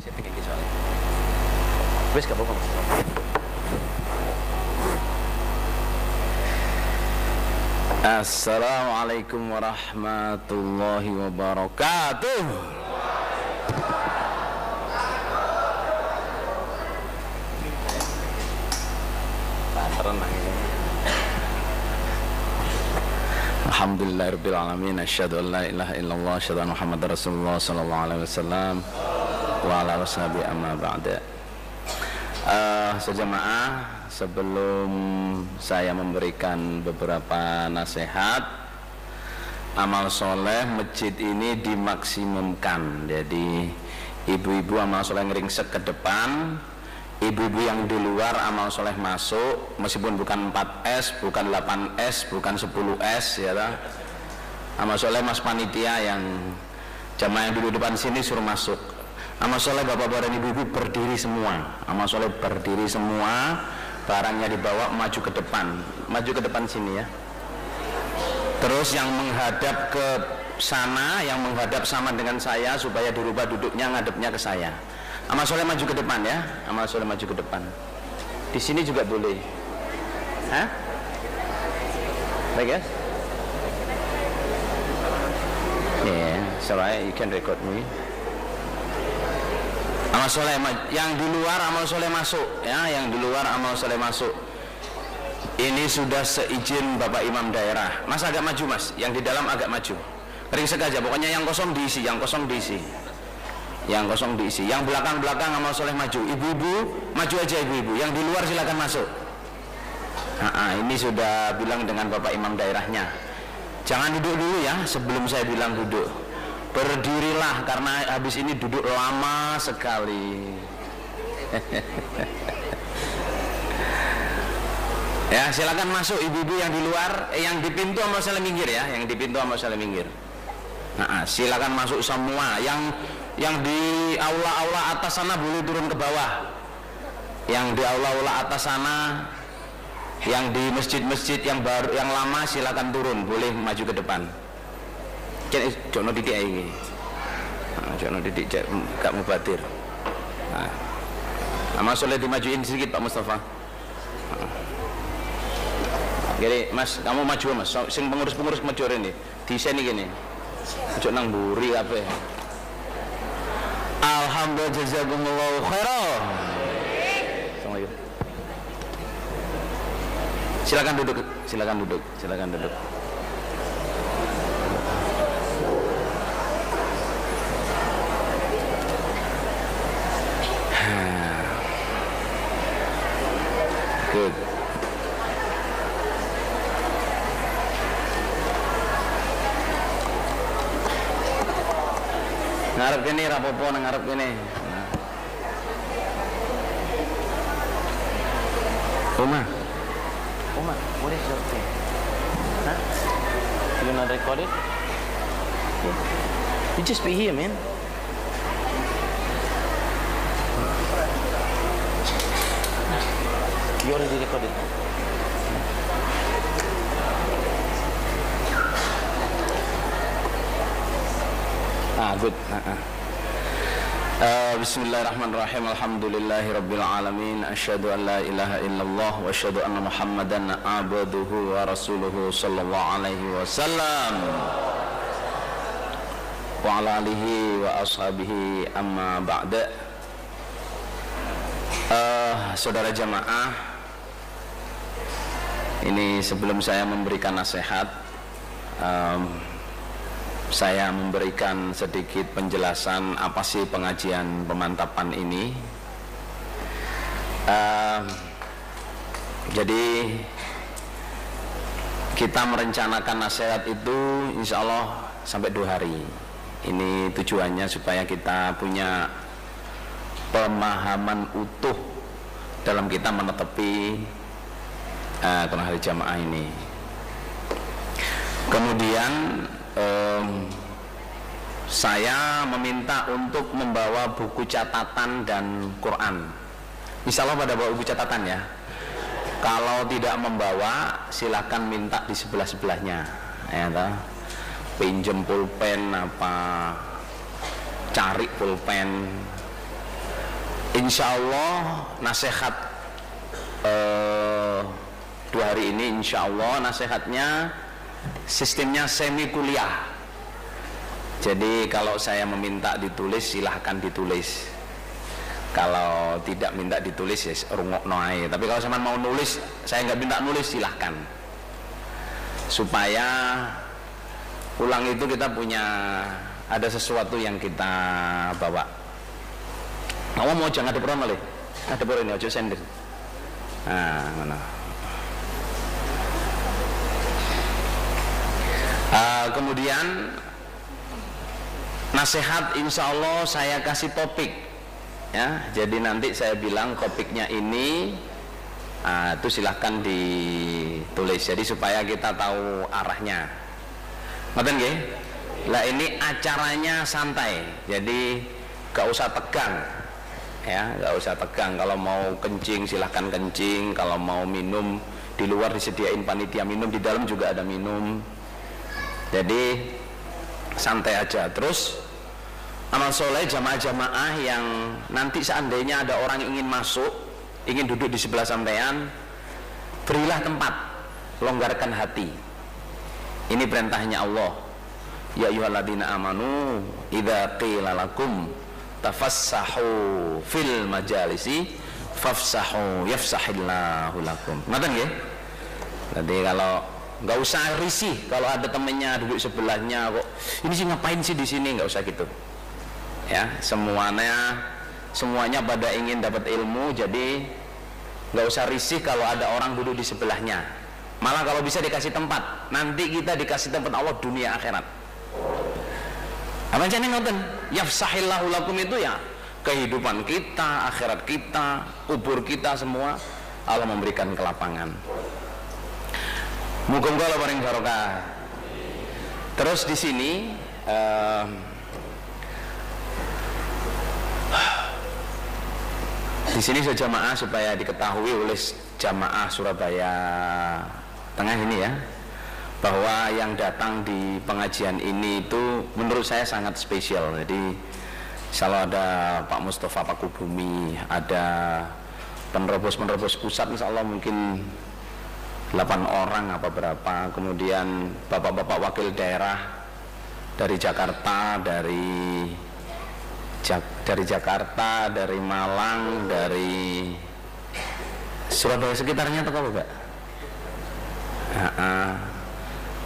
Saya pengen soalnya. Wes gak apa-apa. Assalamualaikum warahmatullahi wabarakatuh. Alhamdulillahirabbil alamin, asyhadu an la ilaha illallah, asyhadu anna Muhammadar Rasulullah sallallahu alaihi wasallam wa ala washabihi amma ba'da. Sejamaah, sebelum saya memberikan beberapa nasihat, amal soleh masjid ini dimaksimumkan. Jadi ibu-ibu amal soleh ngeringsek ke depan, ibu-ibu yang di luar amal soleh masuk, meskipun bukan 4S, bukan 8S, bukan 10S ya lah. Amal soleh mas panitia yang jamaah yang dulu depan sini suruh masuk. Amal soleh bapak-bapak dan ibu-ibu berdiri semua. Amal soleh berdiri semua, barangnya dibawa maju ke depan sini ya. Terus yang menghadap ke sana, yang menghadap sama dengan saya supaya dirubah duduknya ngadepnya ke saya. Amal soleh maju ke depan ya, amal soleh maju ke depan. Di sini juga boleh. Hah? Baik ya? Yeah, sorry, you can record me. Amal soleh yang di luar amal soleh masuk ya, yang di luar amal soleh masuk. Ini sudah seizin Bapak Imam daerah. Mas agak maju mas, yang di dalam agak maju. Ringsek aja, pokoknya yang kosong diisi, yang kosong diisi. Yang kosong diisi, yang belakang-belakang amal soleh maju. Ibu-ibu maju aja, ibu-ibu yang di luar silakan masuk. Ini sudah bilang dengan Bapak Imam daerahnya. Jangan duduk dulu ya sebelum saya bilang duduk. Berdirilah karena habis ini duduk lama sekali. Ya silakan masuk ibu-ibu yang di luar, yang di pintu amal soleh minggir ya, yang di pintu amal soleh minggir. Silakan masuk semua. Yang di aula-aula atas sana boleh turun ke bawah. Yang di aula-aula atas sana, yang di masjid-masjid yang baru, yang lama silakan turun, boleh maju ke depan. Jono didik ini, jono didik gak mubadir. Amal soleh dimajuin sedikit Pak Mustafa. Jadi mas, kamu maju mas, sing pengurus-pengurus maju ini, desain ini gini, ojo nang buri apa ya. Alhamdulillah jazakumullahu khairan. Assalamualaikum. Silakan duduk, silakan duduk, silakan duduk. Good. Ngarep gini rapopo nang ngarep gini. Oma, what is your thing? Huh? You not recorded? Yeah. You just be here, man. You already recorded. Good. Bismillahirrahmanirrahim. Alhamdulillahirabbil alamin. Asyhadu an la ilaha illallah wa asyhadu anna Muhammadan abduhu wa rasuluhu sallallahu alaihi wasallam wa ala alihi wa ashabihi amma ba'da. Saudara jamaah, ini sebelum saya memberikan nasihat, saya memberikan sedikit penjelasan apa sih pengajian pemantapan ini. Jadi kita merencanakan nasihat itu insya Allah sampai 2 hari. Ini tujuannya supaya kita punya pemahaman utuh dalam kita menetepi hari jamaah ini. Kemudian saya meminta untuk membawa buku catatan dan Quran. Insya Allah pada bawa buku catatan ya. Kalau tidak membawa, silakan minta di sebelah-sebelahnya. Ya, pinjem pulpen apa, cari pulpen. Insya Allah nasihat 2 hari ini, insya Allah nasihatnya sistemnya semi kuliah. Jadi kalau saya meminta ditulis, silahkan ditulis. Kalau tidak minta ditulis ya rungok noai. Tapi kalau sama mau nulis, saya nggak minta nulis, silahkan. Supaya pulang itu kita punya ada sesuatu yang kita bawa. Kamu mau jangan ada peran malih. Ada peran ini ojo sender. Nah, mana? Kemudian nasihat insya Allah saya kasih topik ya, jadi nanti saya bilang topiknya ini itu silahkan ditulis, jadi supaya kita tahu arahnya. Ngerti nggih? Lah ini acaranya santai, jadi gak usah tegang ya, gak usah tegang. Kalau mau kencing silahkan kencing, kalau mau minum di luar disediain panitia minum, di dalam juga ada minum, jadi santai aja. Terus amal soleh jamaah-jamaah yang nanti seandainya ada orang yang ingin masuk, ingin duduk di sebelah sampean, berilah tempat, longgarkan hati. Ini perintahnya Allah. Ya ayyuhalladzina amanu idza qila lakum tafassahu fil majalisi fafsahu yafsahillahu lakum. Ngoten nggih? Jadi kalau nggak usah risih kalau ada temennya duduk sebelahnya kok ini sih ngapain sih di sini, nggak usah gitu ya. Semuanya pada ingin dapat ilmu, jadi nggak usah risih kalau ada orang duduk di sebelahnya. Malah kalau bisa dikasih tempat, nanti kita dikasih tempat Allah dunia akhirat. Apa jadi ngoten? Yafsahillahu lakum itu ya kehidupan kita, akhirat kita, kubur kita, semua Allah memberikan kelapangan. Muga-muga Allah paring barokah. Terus di sini saya jamaah supaya diketahui oleh jamaah Surabaya Tengah ini ya, bahwa yang datang di pengajian ini itu menurut saya sangat spesial. Jadi kalau ada Pak Mustafa Pakubumi, ada penerobos pusat, insya Allah mungkin 8 orang apa berapa, kemudian bapak-bapak wakil daerah dari Jakarta, dari Jakarta, dari Malang, dari Surabaya sekitarnya atau apa, Pak?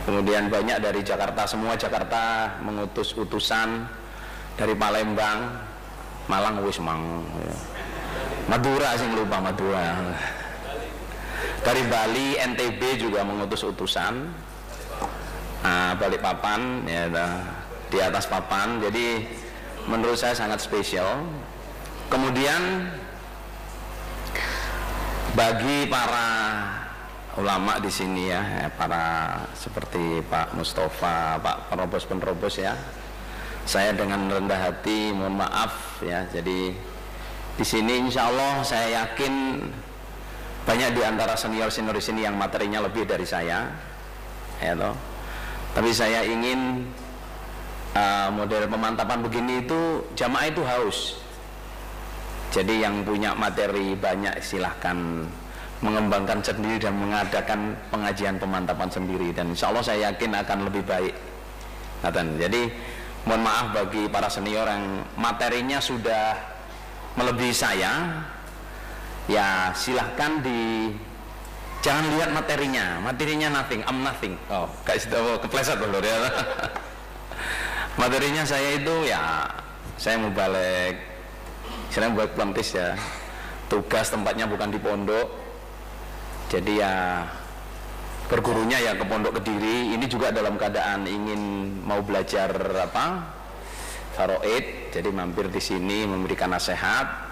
Kemudian banyak dari Jakarta, semua Jakarta mengutus utusan dari Palembang, Malang wis mang, Madura sih lupa Madura. Dari Bali, NTB juga mengutus utusan, Balikpapan ya, di atas papan. Jadi menurut saya sangat spesial. Kemudian bagi para ulama di sini ya, para seperti Pak Mustafa, Pak penerobos ya, saya dengan rendah hati mohon maaf ya. Jadi di sini insya Allah saya yakin banyak di antara senior-senior di sini yang materinya lebih dari saya, ya toh. Tapi saya ingin model pemantapan begini itu jamaah itu haus. Jadi yang punya materi banyak silahkan mengembangkan sendiri dan mengadakan pengajian pemantapan sendiri, dan insya Allah saya yakin akan lebih baik. Jadi mohon maaf bagi para senior yang materinya sudah melebihi saya. Ya silahkan jangan lihat materinya nothing, I'm nothing. Oh, gak tahu kepleset loh ya. Materinya saya itu ya saya mau balik plantis ya. Tugas tempatnya bukan di pondok. Jadi ya bergurunya ya ke Pondok Kediri. Ini juga dalam keadaan ingin mau belajar Faraid. Jadi mampir di sini memberikan nasihat.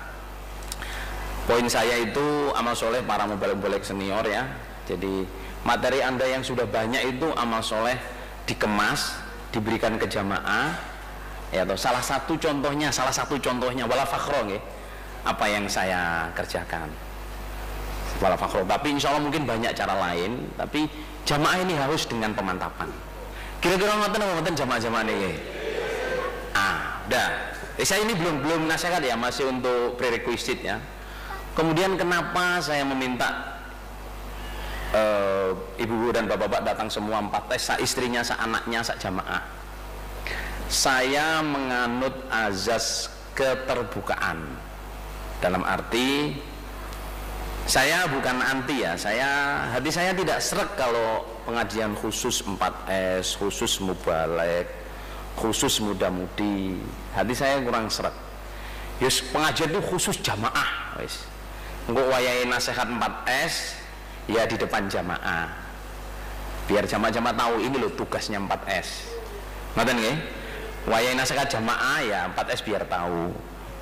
Poin saya itu amal soleh para mubalek senior ya. Jadi materi Anda yang sudah banyak itu amal soleh dikemas, diberikan ke jamaah ya. Atau salah satu contohnya wala fakhro ya, apa yang saya kerjakan wala fakhro. Tapi insya Allah mungkin banyak cara lain. Tapi jamaah ini harus dengan pemantapan. Kira-kira ngoten apa ngoten jamaah-jamaah ini? Udah. Saya ini belum nasihat ya, masih untuk prerequisite ya. Kemudian kenapa saya meminta ibu-ibu dan bapak-bapak datang semua 4 tes, sa istrinya, sa anaknya, sa jamaah. Saya menganut azas keterbukaan. Dalam arti saya bukan anti ya, hati saya tidak sreg kalau pengajian khusus 4S, khusus mubalek, khusus muda-mudi. Hati saya kurang sreg. Yus pengajian itu khusus jamaah, wis. Engko wayahe nasihat 4S ya di depan jamaah. Biar jamaah-jamaah tahu ini loh tugasnya 4S. Ngoten nggih? Wayahe nasihat jamaah ya 4S biar tahu.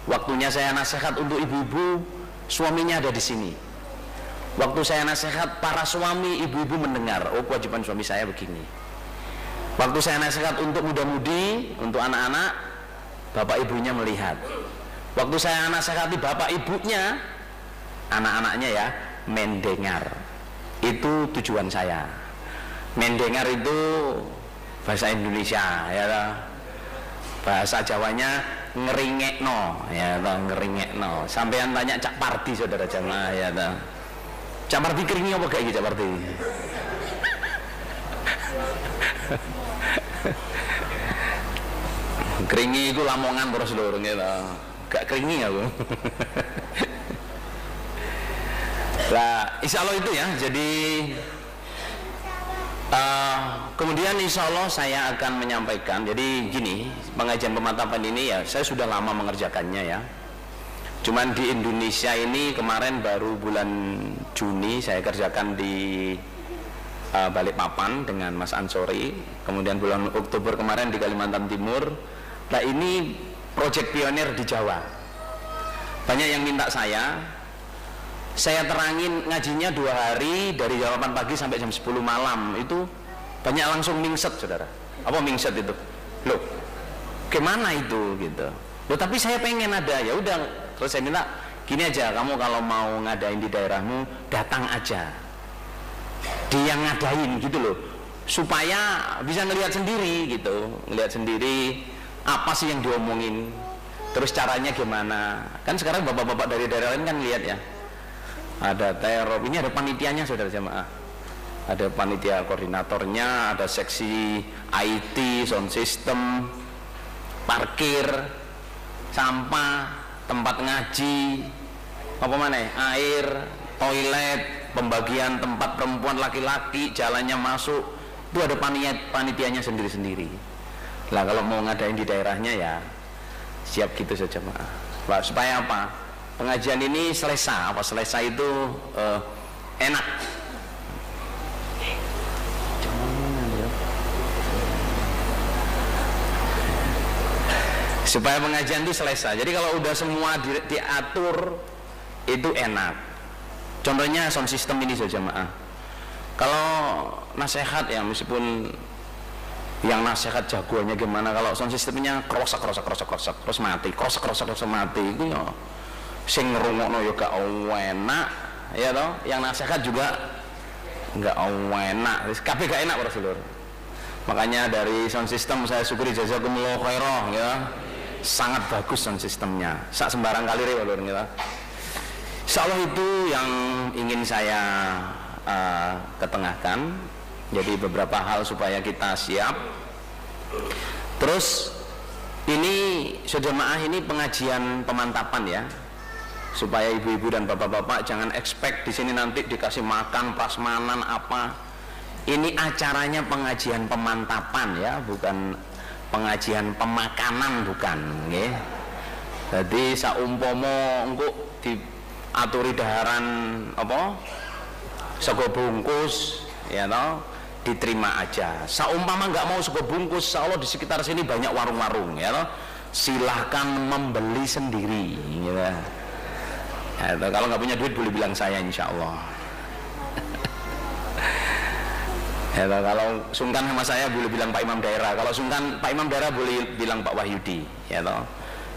Waktunya saya nasihat untuk ibu-ibu, suaminya ada di sini. Waktu saya nasihat para suami, ibu-ibu mendengar, oh kewajiban suami saya begini. Waktu saya nasihat untuk muda-mudi, untuk anak-anak, bapak ibunya melihat. Waktu saya nasihati bapak ibunya, anak-anaknya ya mendengar. Itu tujuan saya. Mendengar itu bahasa Indonesia ya, bahasa Jawanya ngeringekno ya, ngeringekno. Sampean tanya Cak Pardi saudara jamaah ya, Cak Pardi keringi apa kayak gitu Cak Pardi? Keringi itu lamongan terus lho gitu. Gak keringi aku. Nah, insya Allah itu ya. Jadi kemudian insya Allah saya akan menyampaikan. Jadi gini, pengajian pemantapan ini ya saya sudah lama mengerjakannya ya. Cuman di Indonesia ini kemarin baru bulan Juni saya kerjakan di Balikpapan dengan Mas Ansori. Kemudian bulan Oktober kemarin di Kalimantan Timur. Nah ini proyek pionir di Jawa. Banyak yang minta saya terangin ngajinya 2 hari dari jam 8 pagi sampai jam 10 malam. Itu banyak langsung mingset saudara. Apa mingset itu? Loh, gimana itu gitu? Loh tapi saya pengen ada. Ya udah, terus saya minta gini aja, kamu kalau mau ngadain di daerahmu datang aja. Dia ngadain gitu loh, supaya bisa ngelihat sendiri gitu, ngelihat sendiri apa sih yang diomongin, terus caranya gimana. Kan sekarang bapak-bapak dari daerah lain kan lihat ya, ada teror, ini ada panitianya saudara jamaah, ada panitia koordinatornya, ada seksi IT, sound system, parkir, sampah, tempat ngaji, apa mana, air, toilet, pembagian tempat perempuan laki-laki, jalannya masuk, itu ada panitianya sendiri-sendiri. Lah kalau mau ngadain di daerahnya ya siap gitu saja Pak. Nah, supaya apa? Pengajian ini selesai, apa selesai itu enak. Supaya pengajian itu selesai. Jadi kalau udah semua diatur itu enak. Contohnya sound system ini saja jamaah. Kalau nasihat ya meskipun yang nasihat jagoannya gimana, kalau sound systemnya krosak terus mati, krosak mati itu ya sing ngrungokno ya gak enak ya toh, yang nasihat juga enggak enak, kabeh gak enak para sedulur. Makanya dari sound system saya syukuri jazakumullah khairah ya. Sangat bagus sound systemnya. Sak sembarang kali rewel gitu. Insyaallah itu yang ingin saya ketengahkan. Jadi beberapa hal supaya kita siap. Terus ini jemaah ini pengajian pemantapan ya. Supaya ibu-ibu dan bapak-bapak jangan expect di sini nanti dikasih makan prasmanan apa. Ini acaranya pengajian pemantapan ya, bukan pengajian pemakanan, bukan nggih. Jadi saumpama engko diaturi daharan apa? Sego bungkus ya toh, diterima aja. Saumpama nggak mau sego bungkus, insyaallah di sekitar sini banyak warung-warung ya toh. Silahkan membeli sendiri gitu. Ya, kalau nggak punya duit boleh bilang saya insyaallah. Ya, kalau sungkan sama saya boleh bilang Pak Imam Daerah. Kalau sungkan Pak Imam Daerah boleh bilang Pak Wahyudi ya toh.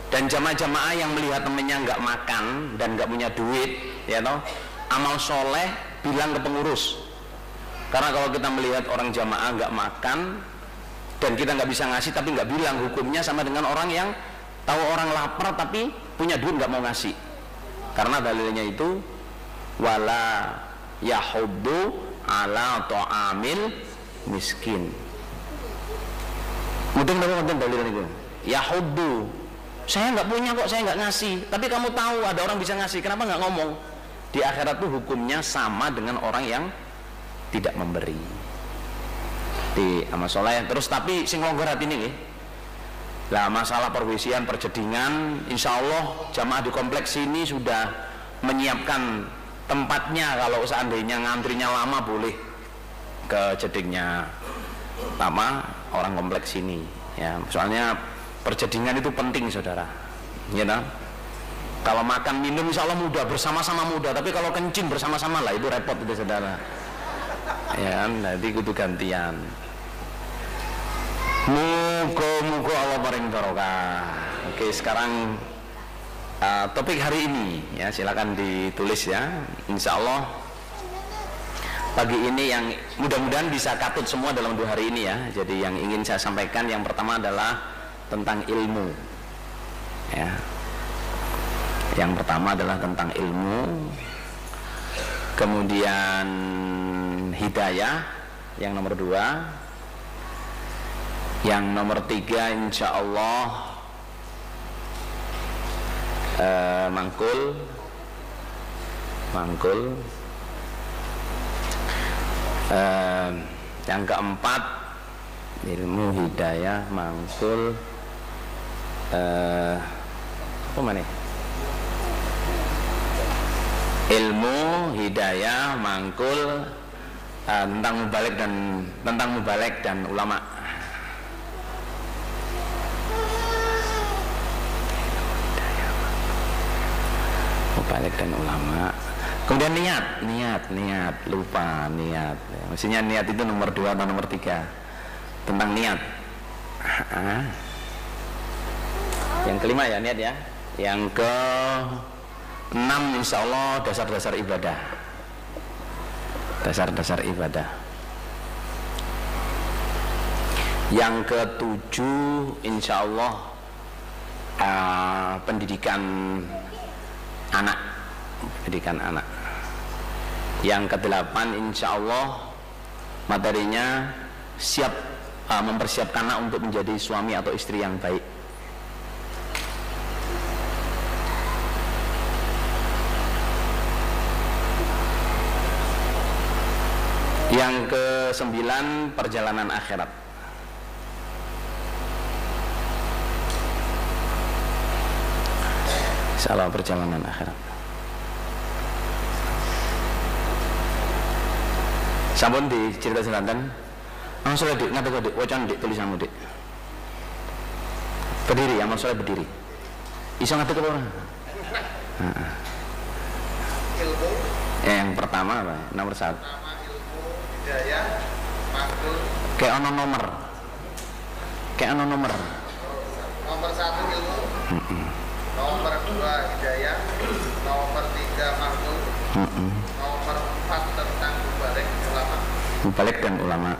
Dan jamaah-jamaah yang melihat temennya nggak makan dan nggak punya duit ya toh, amal soleh bilang ke pengurus. Karena kalau kita melihat orang jamaah nggak makan dan kita nggak bisa ngasih tapi nggak bilang, hukumnya sama dengan orang yang tahu orang lapar tapi punya duit nggak mau ngasih. Karena dalilnya itu wala yahuddu ala ta'amil miskin. Mungkin dalilnya itu. Yahuddu, saya nggak punya kok, saya nggak ngasih. Tapi kamu tahu ada orang bisa ngasih, kenapa nggak ngomong? Di akhirat tuh hukumnya sama dengan orang yang tidak memberi. Di amal soleh. Terus tapi sing longgar hati ini, lah masalah perwisian, perjedingan, insya Allah jamaah di kompleks ini sudah menyiapkan tempatnya. Kalau seandainya ngantrinya lama boleh ke jedingnya lama orang kompleks ini, ya. Soalnya perjedingan itu penting, saudara. Ya, nah? Kalau makan minum insya Allah mudah, bersama-sama mudah. Tapi kalau kencing bersama-sama lah itu repot itu, saudara. Ya, nanti kudu gantian. Muga-muga Allah paring barokah. Oke, sekarang topik hari ini, ya, silakan ditulis ya. Insya Allah pagi ini yang mudah-mudahan bisa katut semua dalam 2 hari ini ya. Jadi yang ingin saya sampaikan yang pertama adalah tentang ilmu, ya. Yang pertama adalah tentang ilmu, kemudian hidayah yang nomor 2. Yang nomor 3 insya Allah mangkul. Yang keempat ilmu, hidayah, mangkul. Apa mana? Ilmu, hidayah, mangkul, tentang mubalek dan ulama. Balik dan ulama. Kemudian niat, lupa niat. Maksudnya niat itu nomor 2 atau nomor 3? Tentang niat. Yang kelima ya niat ya. Yang ke-6 insya Allah dasar-dasar ibadah. Dasar-dasar ibadah. Yang ke-7 insya Allah pendidikan anak. Yang ke-8 insya Allah materinya siap mempersiapkan anak untuk menjadi suami atau istri yang baik. Yang ke-9 perjalanan akhirat. Insyaallah perjalanan akhirat. Sampun di cerita selantan. Amal soleh dik, ngata dik, wacan dik tulisanmu dik. Berdiri, amal soleh berdiri. Iso ngata ke bawah. Ilmu. Yang pertama apa? Nomor 1. Pertama ilmu, hidayah, mangkul. Kayak ono nomor. Nomor 1 ilmu. Nomor 2 hidayah. Nomor 3 mangkul. Nomor 4 tentang mubalik dan ulama.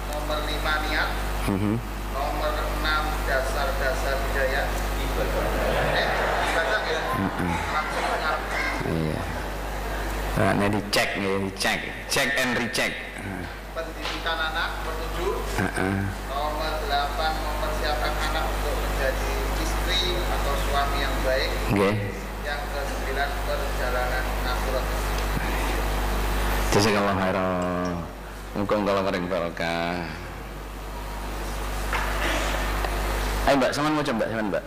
Nomor 5 niat. Nomor 6 dasar-dasar hidayah. Ibadah ya. Langsung ngarep. Iya. Nah, dicek and recheck. Pendidikan anak nomor 7. Nomor 8 mempersiapkan anak untuk menjadi istri atau suami yang baik. Yang ke-9 perjalanan akhirat. Jazakallahu khairan. Muga-muga paring barokah. Ayo Mbak, sampean mau coba Mbak.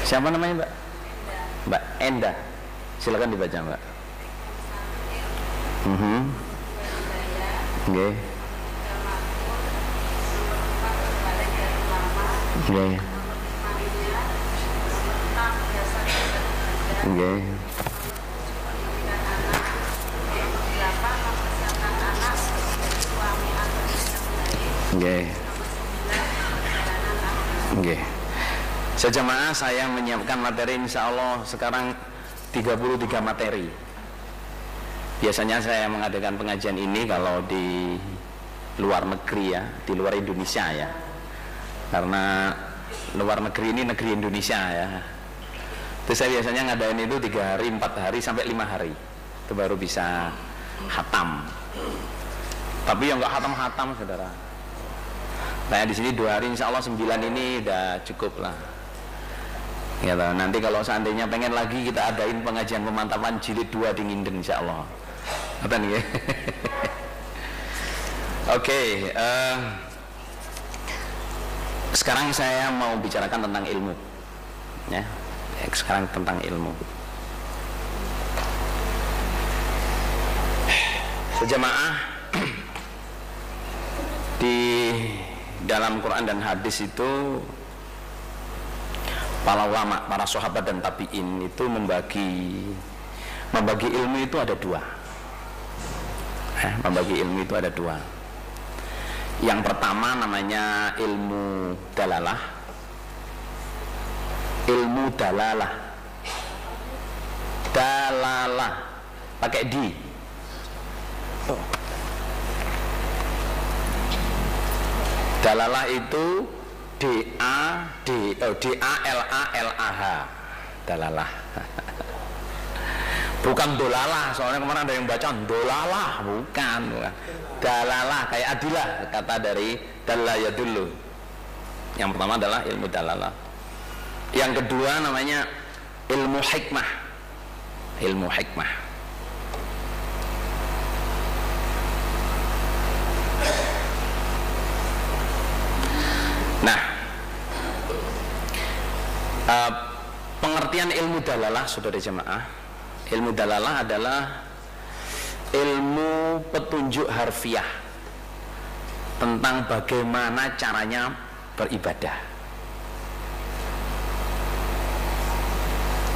Siapa namanya Mbak? Mbak Enda. Silakan dibaca Mbak. Nggih. Nggih. Nggih. Nggih. Sejamaah saya menyiapkan materi insya Allah sekarang 33 materi. Biasanya saya mengadakan pengajian ini kalau di luar negeri ya, di luar Indonesia ya. karena luar negeri ini negeri Indonesia ya. Terus saya biasanya ngadain itu 3 hari, 4 hari sampai 5 hari itu baru bisa khatam. Tapi yang nggak khatam-khatam saudara. Nah di sini 2 hari insya Allah 9 ini udah cukup lah. Ya toh, nanti kalau seandainya pengen lagi kita adain pengajian pemantapan jilid 2 di Nginden insya Allah. Apa nih ya? Oke, sekarang saya mau bicarakan tentang ilmu. Ya, sekarang tentang ilmu. Sejamaah di dalam Quran dan hadis itu para ulama, para sahabat dan tabi'in itu membagi ilmu itu ada 2. Membagi ilmu itu ada 2. Yang pertama namanya ilmu dalalah. Ilmu dalalah. Dalalah pakai di. Dalalah itu D-A-L-A-L-A-H. Dalalah. Bukan dolalah, soalnya kemarin ada yang baca dolalah, bukan. Dalalah kayak adilah, kata dari dalaya dulu. Yang pertama adalah ilmu dalalah. Yang kedua namanya ilmu hikmah. Ilmu hikmah. Nah, pengertian ilmu dalalah, saudara jemaah, ilmu dalalah adalah ilmu petunjuk harfiah tentang bagaimana caranya beribadah.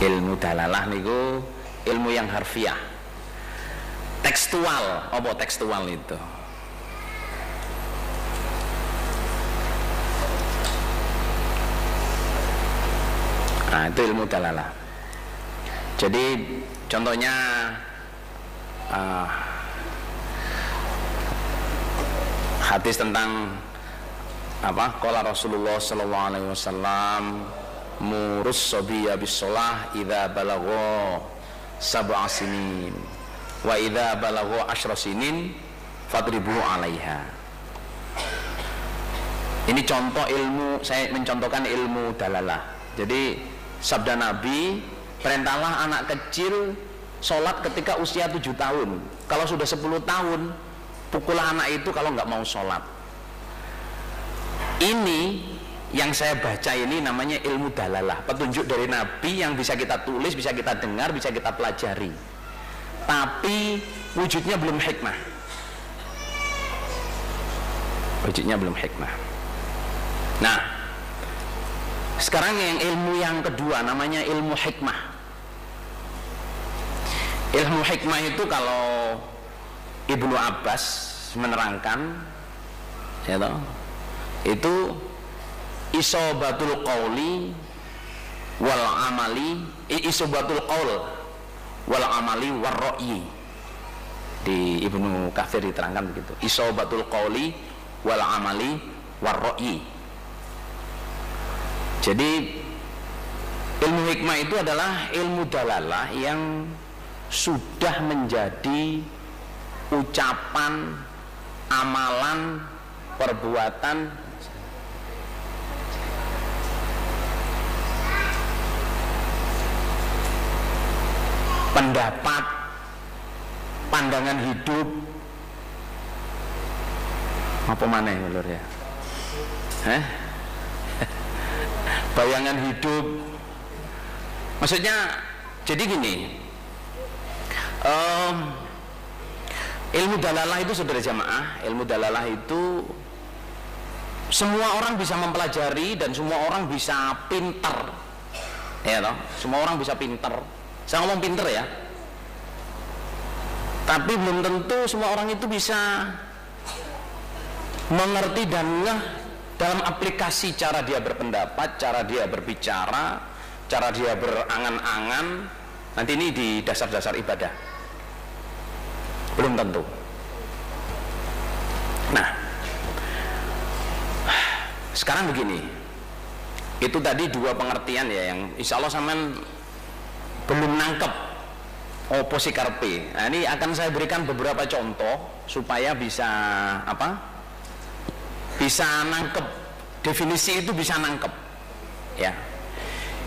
Ilmu dalalah niku ilmu yang harfiah, tekstual. Apa tekstual itu? Nah, itu ilmu dalalah. Jadi contohnya hadis tentang apa? Qala Rasulullah sallallahu alaihi wasallam, murus sabiyya bis-shalah idza balagha 7 sinin wa idza balagha 10 sinin fadribu 'alaiha. Ini contoh ilmu, saya mencontohkan ilmu dalalah. Jadi sabda Nabi, perintahlah anak kecil sholat ketika usia 7 tahun. Kalau sudah 10 tahun, pukullah anak itu kalau nggak mau sholat. Ini yang saya baca ini namanya ilmu dalalah, petunjuk dari Nabi yang bisa kita tulis, bisa kita dengar, bisa kita pelajari. Tapi wujudnya belum hikmah. Wujudnya belum hikmah. Nah, sekarang yang ilmu yang kedua namanya ilmu hikmah. Ilmu hikmah itu kalau Ibnu Abbas menerangkan, ya toh, itu isobatul qauli wal amali, isobatul qaul wal amali war ra'yi. Di Ibnu Katsir diterangkan begitu. Isobatul qauli wal amali war ra'yi. Jadi ilmu hikmah itu adalah ilmu dalalah yang sudah menjadi ucapan, amalan, perbuatan pendapat, pandangan hidup, apa mana ya lur ya? Bayangan hidup. Maksudnya jadi gini, ilmu dalalah itu saudara jamaah, ilmu dalalah itu semua orang bisa mempelajari dan semua orang bisa pinter, ya toh? Semua orang bisa pinter. Saya ngomong pinter ya, tapi belum tentu semua orang itu bisa mengerti dan ngeh dalam aplikasi cara dia berpendapat, cara dia berbicara, cara dia berangan-angan. Nanti ini di dasar-dasar ibadah belum tentu. Nah, Sekarang begini, itu tadi dua pengertian ya yang insya Allah sampean belum nangkep opo sikarpe. Nah, ini akan saya berikan beberapa contoh supaya bisa apa? Bisa nangkep definisi itu, bisa nangkep ya.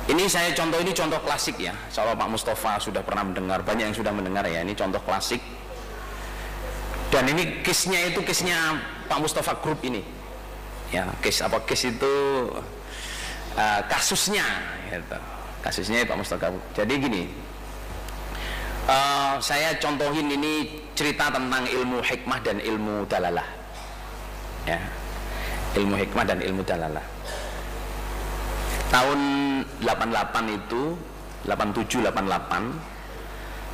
Ini saya contoh, ini contoh klasik ya. Insya Allah Pak Mustafa sudah pernah mendengar, banyak yang sudah mendengar ya. Ini contoh klasik. Dan ini case-nya itu case-nya Pak Mustafa Group ini. Ya, case apa? Case itu kasusnya gitu. Kasusnya Pak Mustafa Group. Jadi gini. Saya contohin ini cerita tentang ilmu hikmah dan ilmu dalalah. Ya. Ilmu hikmah dan ilmu dalalah. Tahun 88 itu 87-88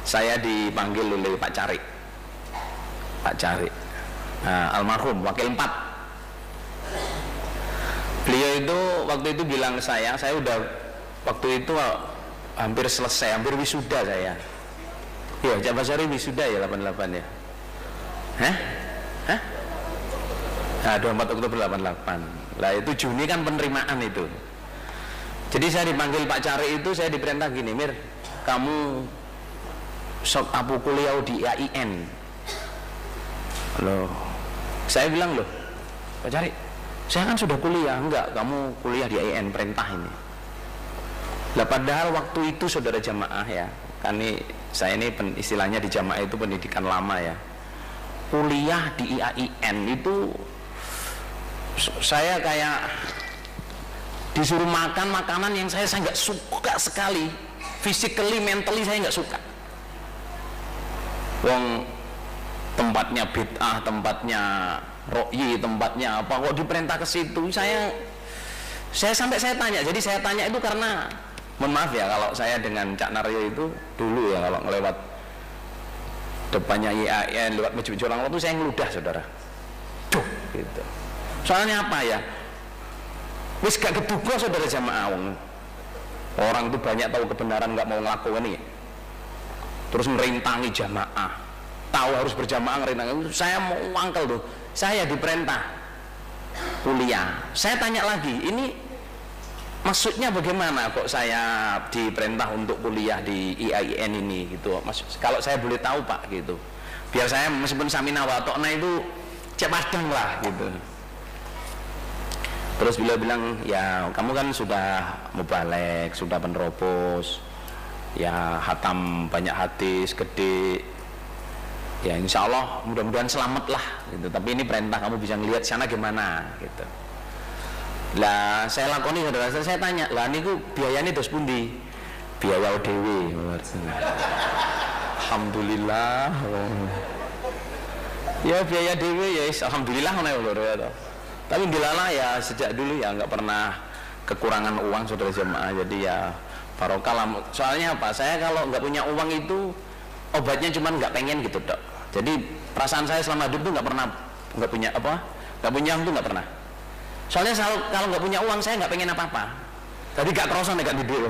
saya dipanggil oleh Pak Carik, almarhum wakil 4. Beliau itu waktu itu bilang saya udah waktu itu hampir selesai, hampir wisuda saya. Ya, Jabasari wisuda ya 88 ya. Hah? Nah, 24 Oktober 88. Lah itu Juni kan penerimaan itu. Jadi saya dipanggil Pak Cari itu, saya diperintah gini, Mir, kamu sok apu kuliah di IAIN. Loh, saya bilang, loh Pak Cari, saya kan sudah kuliah. Enggak, kamu kuliah di IAIN, perintah ini. Lah padahal waktu itu saudara jamaah ya, kan ini saya ini istilahnya di jamaah itu pendidikan lama ya. Kuliah di IAIN itu saya kayak disuruh makan makanan yang saya nggak suka sekali, physically, mentally saya nggak suka. Wong tempatnya bid'ah, tempatnya ro'yi, tempatnya apa, kok diperintah ke situ? Saya sampai saya tanya. Jadi saya tanya itu karena, mohon maaf ya kalau saya dengan Cak Naryo itu dulu ya, kalau ngelewat depannya IAIN, lewat Masjid Jolang itu saya ngeludah saudara. Duh, gitu. Soalnya apa ya? Wis gak keduga saudara jamaah. Orang itu banyak tahu kebenaran nggak mau ngelakuin ini, terus ngerintangi jamaah, tahu harus berjamaah ngerintangi. Saya mau wangkel tuh, saya diperintah kuliah. Saya tanya lagi, ini maksudnya bagaimana kok saya diperintah untuk kuliah di IAIN ini gitu? Kalau saya boleh tahu Pak gitu, biar saya meskipun samina wa ta'na itu cek padang lah gitu. Terus beliau bilang, ya kamu kan sudah mubalek, sudah penerobos, ya hatam banyak hadis gede, ya insya Allah mudah-mudahan selamat lah gitu. Tapi ini perintah, kamu bisa ngelihat sana gimana gitu. Lah saya lakoni saudara, saya tanya, lah ini biayanya dos pundi? Biaya dewe. Alhamdulillah. Ya biaya dewe ya, alhamdulillah ya. Tapi dilala ya sejak dulu ya nggak pernah kekurangan uang saudara jemaah. Jadi ya barokah lah. Soalnya apa? Saya kalau nggak punya uang itu obatnya cuma nggak pengen gitu dok. Jadi perasaan saya selama hidup tuh nggak pernah nggak punya apa, nggak punya uang tuh nggak pernah. Soalnya kalau nggak punya uang saya nggak pengen apa-apa. Tadi gak kerasa nih gak di duit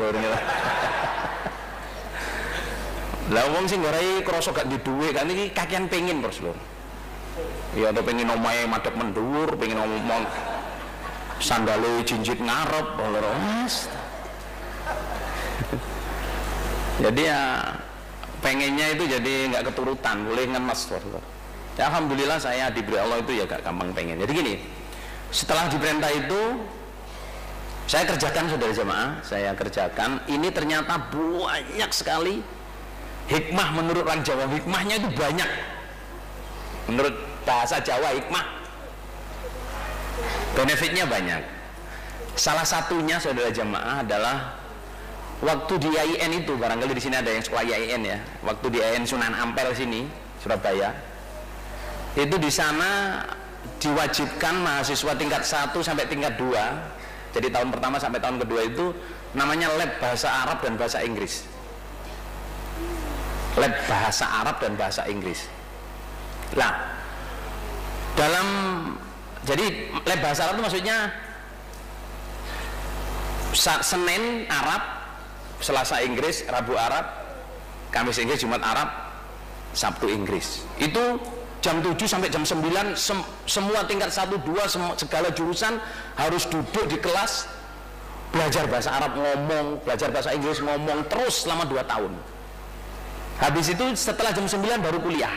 lah uang sih ngorai kerasa gak di duit kan ini kakian pengen terus loh. Ya atau pengen omae madep mendur, pengen ngomong sandale jinjit ngarep mas. Jadi ya pengennya itu jadi nggak keturutan, boleh ngemes. Ya alhamdulillah saya diberi Allah itu ya gak gampang pengen. Jadi gini, setelah diperintah itu saya kerjakan saudara jemaah, saya kerjakan. Ini ternyata banyak sekali hikmah menurut orang Jawa. Hikmahnya itu banyak menurut bahasa Jawa. Hikmah benefitnya banyak. Salah satunya saudara jemaah adalah waktu di IAIN itu, barangkali di sini ada yang sekolah IAIN ya. Waktu di IAIN Sunan Ampel sini Surabaya, itu di sana diwajibkan mahasiswa tingkat 1 sampai tingkat 2. Jadi tahun pertama sampai tahun kedua itu namanya lab bahasa Arab dan bahasa Inggris. Lab bahasa Arab dan bahasa Inggris. Lah, dalam jadi lab bahasa Arab itu maksudnya Senin Arab, Selasa Inggris, Rabu Arab, Kamis Inggris, Jumat Arab, Sabtu Inggris. Itu jam 7 sampai jam 9 semua tingkat 1, 2 segala jurusan harus duduk di kelas belajar bahasa Arab ngomong, belajar bahasa Inggris ngomong terus selama 2 tahun. Habis itu setelah jam 9 baru kuliah.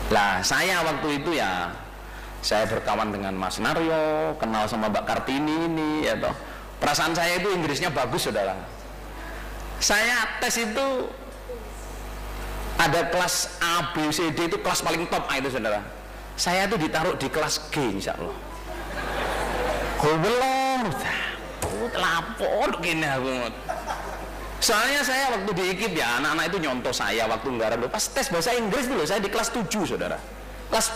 Lah saya waktu itu ya saya berkawan dengan Mas Naryo, kenal sama Mbak Kartini ini ya toh. Perasaan saya itu Inggrisnya bagus saudara. Saya tes itu ada kelas A, B, C, D itu kelas paling top itu saudara. Saya itu ditaruh di kelas G insya Allah. Belum, lapor gini aku. Soalnya saya waktu di IKIP ya anak-anak itu nyontoh saya waktu nggarap loh. Pas tes bahasa Inggris dulu saya di kelas 7 saudara. Kelas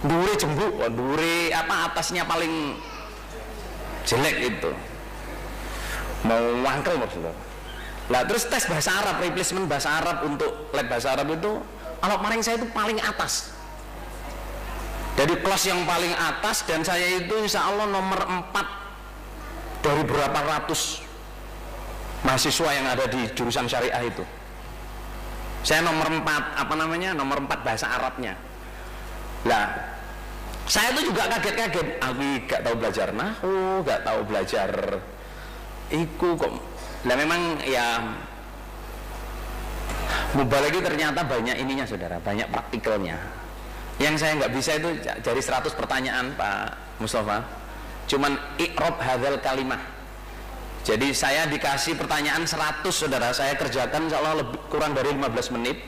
dure jembuk, dure apa atasnya paling jelek itu. Mau wangkel maksudnya. Lah terus tes bahasa Arab, replacement bahasa Arab untuk lab bahasa Arab itu kalau kemarin saya itu paling atas. Dari kelas yang paling atas dan saya itu insya Allah nomor 4 dari berapa ratus mahasiswa yang ada di jurusan syariah itu. Saya nomor 4 nomor 4 bahasa Arabnya. Lah saya itu juga kaget-kaget, aku gak tahu belajar nahwu, gak tahu belajar iku kok. Lah memang ya mubalagi ternyata banyak ininya saudara, banyak praktikalnya. Yang saya nggak bisa itu dari 100 pertanyaan Pak Mustafa cuman i'rab hadzal kalimah. Jadi saya dikasih pertanyaan 100 saudara, saya kerjakan insyaallah kurang dari 15 menit.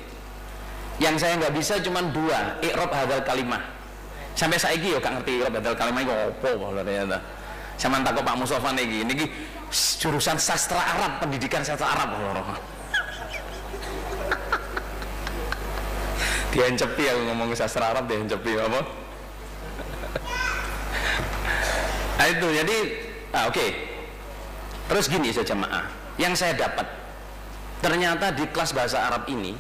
Yang saya nggak bisa cuman 2, i'rab hadzal kalimah. Sampai saiki yo gak ngerti i'rab hadzal kalimah iku opo lho ternyata. Sampeyan takok Pak Mustafa niki jurusan sastra Arab, pendidikan sastra Arab lho. Diancepi aku ngomong sastra Arab, diancepi apa? Nah itu jadi oke. Terus gini saja jemaah, yang saya dapat ternyata di kelas bahasa Arab ini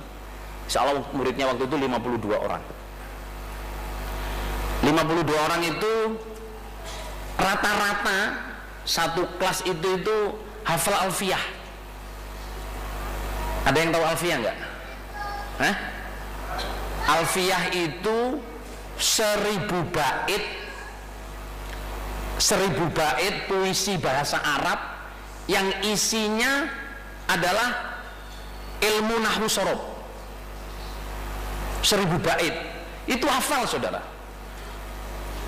insya Allah muridnya waktu itu 52 orang. 52 orang itu rata-rata satu kelas itu hafal alfiyah. Ada yang tahu alfiyah enggak? Hah? Alfiyah itu 1000 bait puisi bahasa Arab yang isinya adalah ilmu nahwu sorob. 1000 bait itu hafal saudara.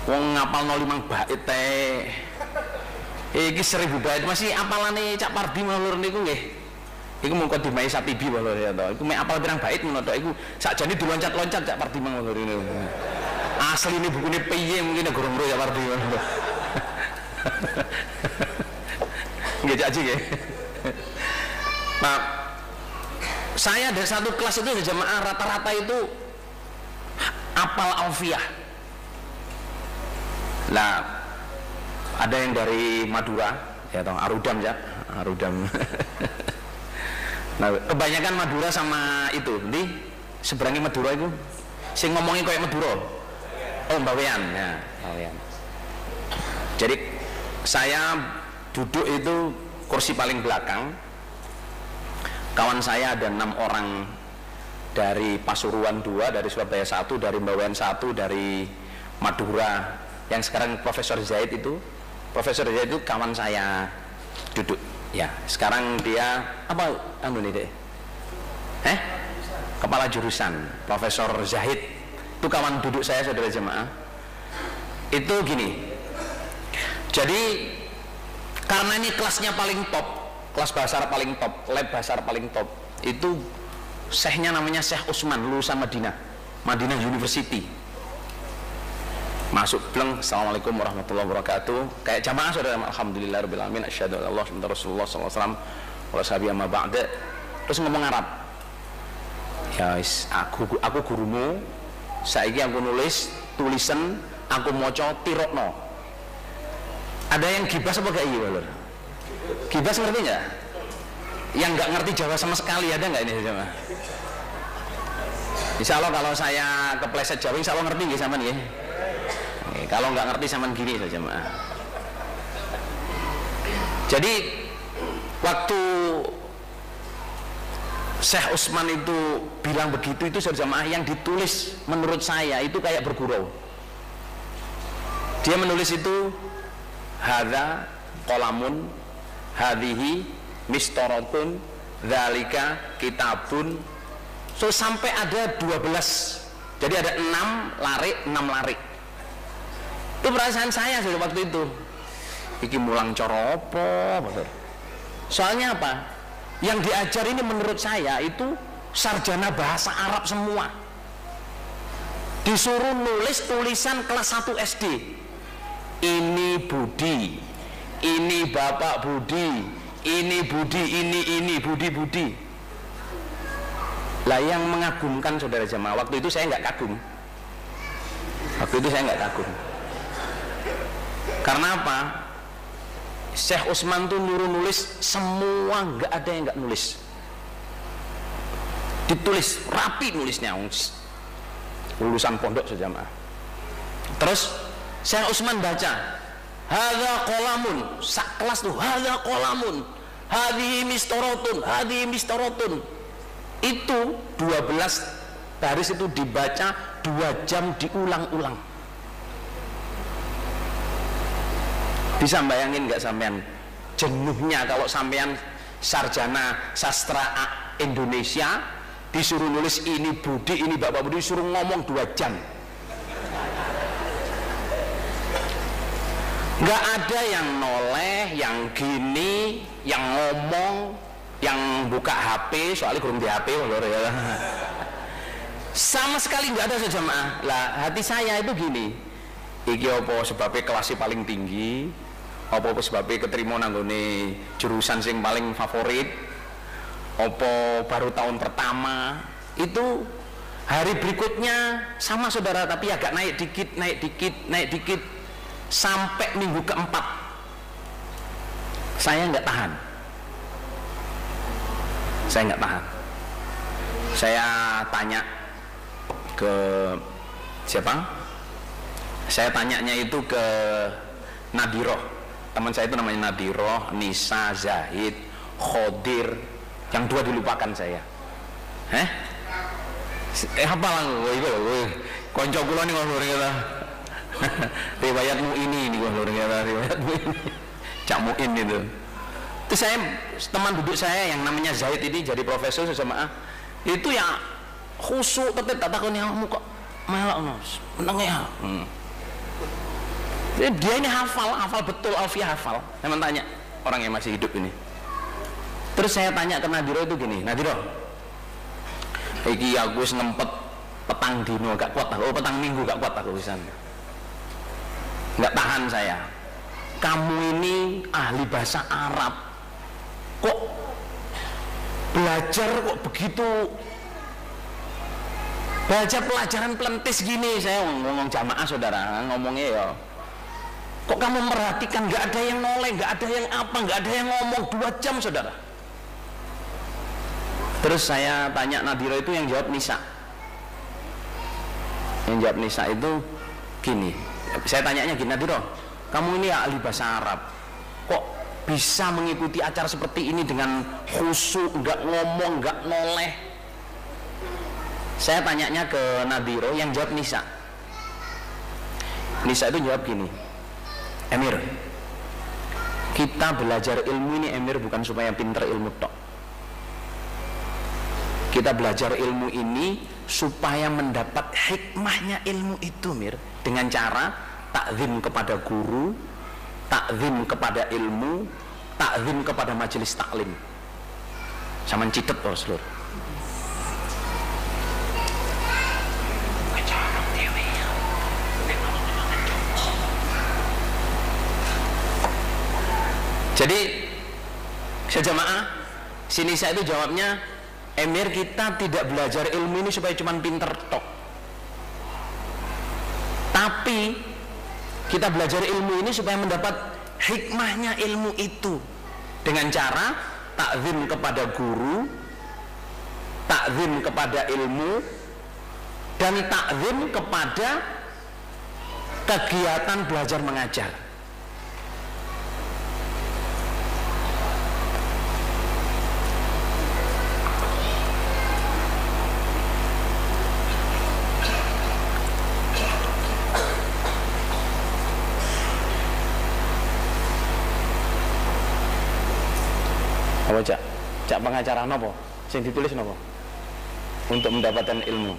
Wong ngapal 05 bait teh. Iki 1000 bait masih apalane Cak Pardi malur niku nggih. Iku mung dimai Satibi lho ya to. Iku mek apal pirang bait ngono to iku sakjane diloncat-loncat Cak Pardi lho niku. Asline bukune piye mungkin gorong-goro ya Pardi. Nggih Cak Ji nggih. Nah, saya dari satu kelas itu jemaah rata-rata itu apal alfiyah. Lah ada yang dari Madura ya toh, Arudam ya, Arudam. Nah, kebanyakan Madura sama itu di seberangi Madura itu sing ngomongin kayak Madura. Oh, Bawean ya, Bawean. Jadi saya duduk itu kursi paling belakang. Kawan saya ada 6 orang dari Pasuruan 2, dari Surabaya 1, dari Bawean 1, dari Madura. Yang sekarang Profesor Zaid itu, Profesor Zaid itu kawan saya duduk. Ya, sekarang dia apa anu nih deh? Kepala jurusan Profesor Zahid. Itu kawan duduk saya saudara jemaah. Itu gini. Jadi karena ini kelasnya paling top, kelas bahasa Arab paling top, lab bahasa Arab paling top. Itu syekhnya namanya Syekh Utsman, lulusan Madinah University. Masuk bleng, assalamualaikum warahmatullahi wabarakatuh. Kayak jamaah saudara, alhamdulillahirabbil alamin, asyhadu an la ilaha illallah Rasulullah sallallahu alaihi wasallam wa sahbihi amma ba'da. Terus ngomong Arab. Ya wis, aku gurumu. Saiki aku nulis tulisan, aku maca tirokno. Ada yang gibas apa gak iya lho? Gibas ngerti enggak? Yang enggak ngerti Jawa sama sekali ada enggak ini jamaah? Insyaallah kalau saya kepleset Jawa insyaallah ngerti nggih sampean nggih. Kalau nggak ngerti sama gini saja jemaah. Jadi waktu Syekh Utsman itu bilang begitu, itu jamaah yang ditulis menurut saya itu kayak bergurau. Dia menulis itu hadza qalamun, hadhihi mistoratun, dzalika kitabun. So sampai ada 12. Jadi ada 6 larik. Itu perasaan saya sudah waktu itu. Iki mulang coropo, soalnya apa? Yang diajar ini menurut saya itu sarjana bahasa Arab semua. Disuruh nulis tulisan kelas 1 SD. Ini Budi, ini Bapak Budi, ini Budi, ini Budi. Lah yang mengagumkan saudara jemaah, waktu itu saya nggak kagum. Karena apa? Syekh Utsman tuh nyuruh nulis semua, nggak ada yang nggak nulis. Ditulis rapi nulisnya, lulusan pondok sejamaah. Terus Syekh Utsman baca, hadza qalamun, sak kelas tuh hadza qalamun, hadhihi mistoratun. Itu 12 baris itu dibaca 2 jam diulang-ulang. Bisa bayangin nggak sampean jenuhnya kalau sampean sarjana sastra Indonesia disuruh nulis ini Budi, ini Bapak Budi, disuruh ngomong 2 jam. Nggak ada yang noleh, yang gini, yang ngomong, yang buka HP, soalnya kurang di HP ya. Sama sekali nggak ada sejamaah. Lah hati saya itu gini, iki apa sebabnya kelasnya paling tinggi, apa sebabnya keterima nanggone jurusan sing paling favorit, apa baru tahun pertama. Itu hari berikutnya sama saudara, tapi agak naik dikit sampai minggu keempat saya nggak tahan. Saya tanya ke siapa? Saya tanyanya itu ke Nadiroh, teman saya itu namanya Nadiroh, Nisa, Zahid, Khodir, yang 2 dilupakan saya. Apa lah itu konco kula nih kalau kita riwayatmu ini kalau kita riwayatmu ini Cak Muin itu. Terus saya, teman duduk saya yang namanya Zahid ini jadi profesor sejamaah, itu ya khusyuk tetep tak takutnya kamu kok melak nos menang ya. Dia ini hafal betul, Alfiah hafal. Saya tanya orang yang masih hidup ini. Terus saya tanya ke Nadiro itu gini, Nadiro, iki aku nempet petang dino gak kuat aku, petang minggu gak kuat aku pisan. Nggak tahan saya. Kamu ini ahli bahasa Arab, kok belajar kok begitu, baca pelajaran pelentis gini. Saya ngomong jamaah saudara, ngomongnya ya, kok kamu merhatikan nggak ada yang noleh, nggak ada yang apa, nggak ada yang ngomong 2 jam saudara. Terus saya tanya Nadiro itu, yang jawab Nisa. Yang jawab Nisa itu gini, saya tanyanya gini, Nadiro, kamu ini ahli bahasa Arab, kok bisa mengikuti acara seperti ini dengan khusyuk, nggak ngomong, nggak noleh? Saya tanyanya ke Nadiro, yang jawab Nisa. Nisa itu jawab gini, Emir, kita belajar ilmu ini Emir bukan supaya pinter ilmu tok. Kita belajar ilmu ini supaya mendapat hikmahnya ilmu itu, Mir, dengan cara takzim kepada guru, takzim kepada ilmu, takzim kepada majelis taklim. Sama citet loh seluruh. Jadi sejamaah sini saya itu jawabnya, Emir, kita tidak belajar ilmu ini supaya cuma pinter tok, tapi kita belajar ilmu ini supaya mendapat hikmahnya ilmu itu dengan cara takzim kepada guru, takzim kepada ilmu, dan takzim kepada kegiatan belajar mengajar. Apa cak? Cak pengacara nopo? Sing ditulis nopo? Untuk mendapatkan ilmu.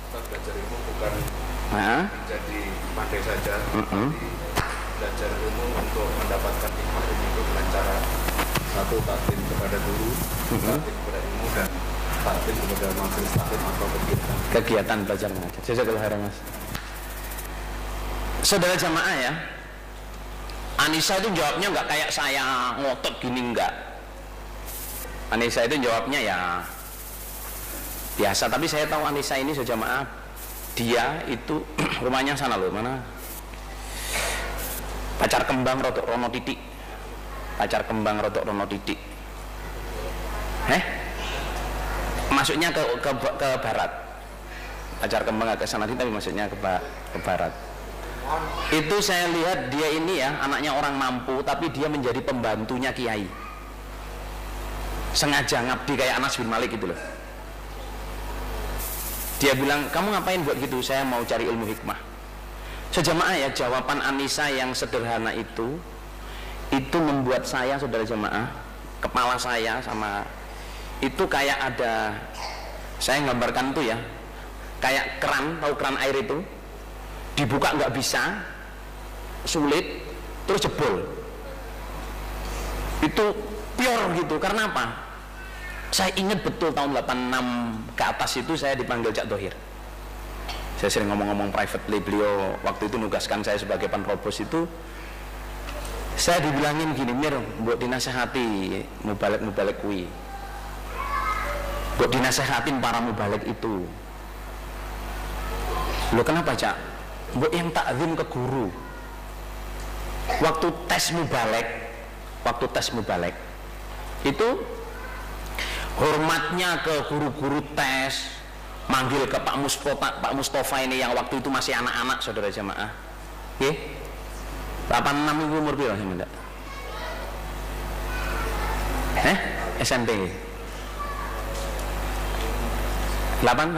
Belajar ilmu bukan menjadi pandai saja, tapi belajar ilmu untuk mendapatkan hikmah ilmu itu dengan cara satu taklim kepada guru, taklim kepada ilmu, dan taklim kepada majelis taklim atau kegiatan belajar mengajar. Jazakallahu khairan Mas. Saudara jamaah ya, Anissa itu jawabnya nggak kayak saya ngotot gini, enggak. Anissa itu jawabnya ya biasa, tapi saya tahu Anissa ini saudara jamaah, dia itu rumahnya sana loh, mana? Pacar Kembang Rodok Rono Titik. Pacar Kembang Rodok Rono Titik. Masuknya ke barat. Pacar Kembang agak sana tapi maksudnya ke barat. Itu saya lihat dia ini ya, anaknya orang mampu, tapi dia menjadi pembantunya kiai. Sengaja ngabdi kayak Anas bin Malik gitu loh. Dia bilang, kamu ngapain buat gitu? Saya mau cari ilmu hikmah. Sejamaah ya, jawaban Anissa yang sederhana itu membuat saya, saudara jamaah, kepala saya sama itu kayak ada, saya gambarkan tuh ya, kayak keran, tahu keran air itu, dibuka nggak bisa, sulit, terus jebol. Itu pure gitu. Karena apa? Saya ingat betul tahun 86 ke atas itu saya dipanggil Cak Dohir. Saya sering ngomong-ngomong privately, beliau waktu itu nugaskan saya sebagai panrobos itu. Saya dibilangin gini, Mir, buat dinasehati mubalek kui, buat dinasehatin para mubalek itu. Loh kenapa Cak? Buat yang takzim ke guru. Waktu tes mubalek itu hormatnya ke guru-guru tes, manggil ke Pak Mustafa ini yang waktu itu masih anak-anak, saudara jamaah. 86 itu umur berapa sih enggak? SMP. 8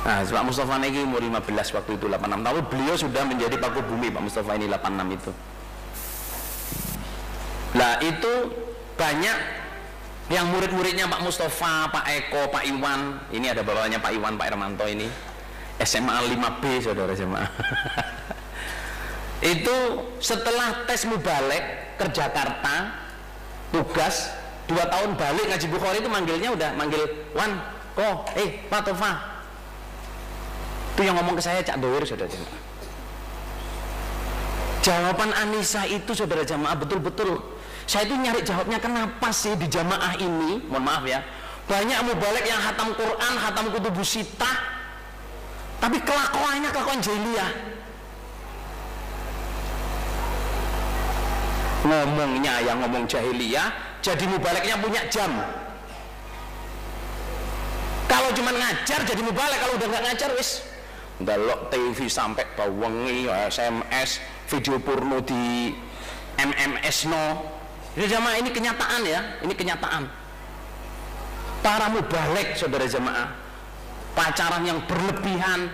Nah, Pak Mustafa ini umur 15 waktu itu, 86 tahun. Beliau sudah menjadi paku bumi, Pak Mustafa ini 86 itu. Nah, itu banyak yang murid-muridnya Pak Mustafa, Pak Eko, Pak Iwan. Ini ada bapaknya Pak Iwan, Pak Hermanto ini. SMA 5B, saudara jemaah. Itu setelah tes mubalek ke Jakarta, tugas 2 tahun balik ngaji Bukhari itu manggilnya udah manggil Wan, Pak Tofa. Itu yang ngomong ke saya Cak Dohir, saudara jemaah. Jawaban Anissa itu, saudara jemaah, betul-betul saya itu nyari jawabnya, kenapa sih di jamaah ini, mohon maaf ya, banyak mubalek yang hatam Quran, hatam kutubus sitah, tapi kelakuan jahiliyah. Ngomongnya yang ngomong jahiliyah, jadi mubaleknya punya jam. Kalau cuma ngajar jadi mubalek, kalau udah nggak ngajar wis ndelok TV sampai bawengi, SMS, video porno di MMS no. Ini jamaah, ini kenyataan ya, ini kenyataan. Para mubalek, saudara jamaah, pacaran yang berlebihan.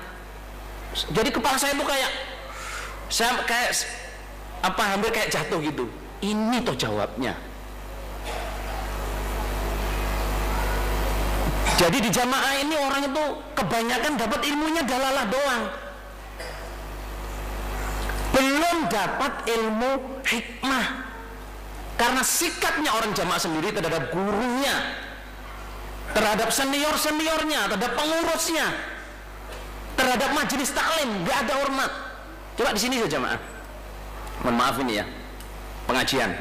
Jadi kepala saya itu kayak hampir kayak jatuh gitu. Ini toh jawabnya. Jadi di jamaah ini orang itu kebanyakan dapat ilmunya dalalah doang, belum dapat ilmu hikmah. Karena sikapnya orang jamaah sendiri terhadap gurunya, terhadap senior-seniornya, terhadap pengurusnya, terhadap majelis taklim, gak ada hormat. Coba di sini saja jamaah. Mohon maaf ini ya, pengajian.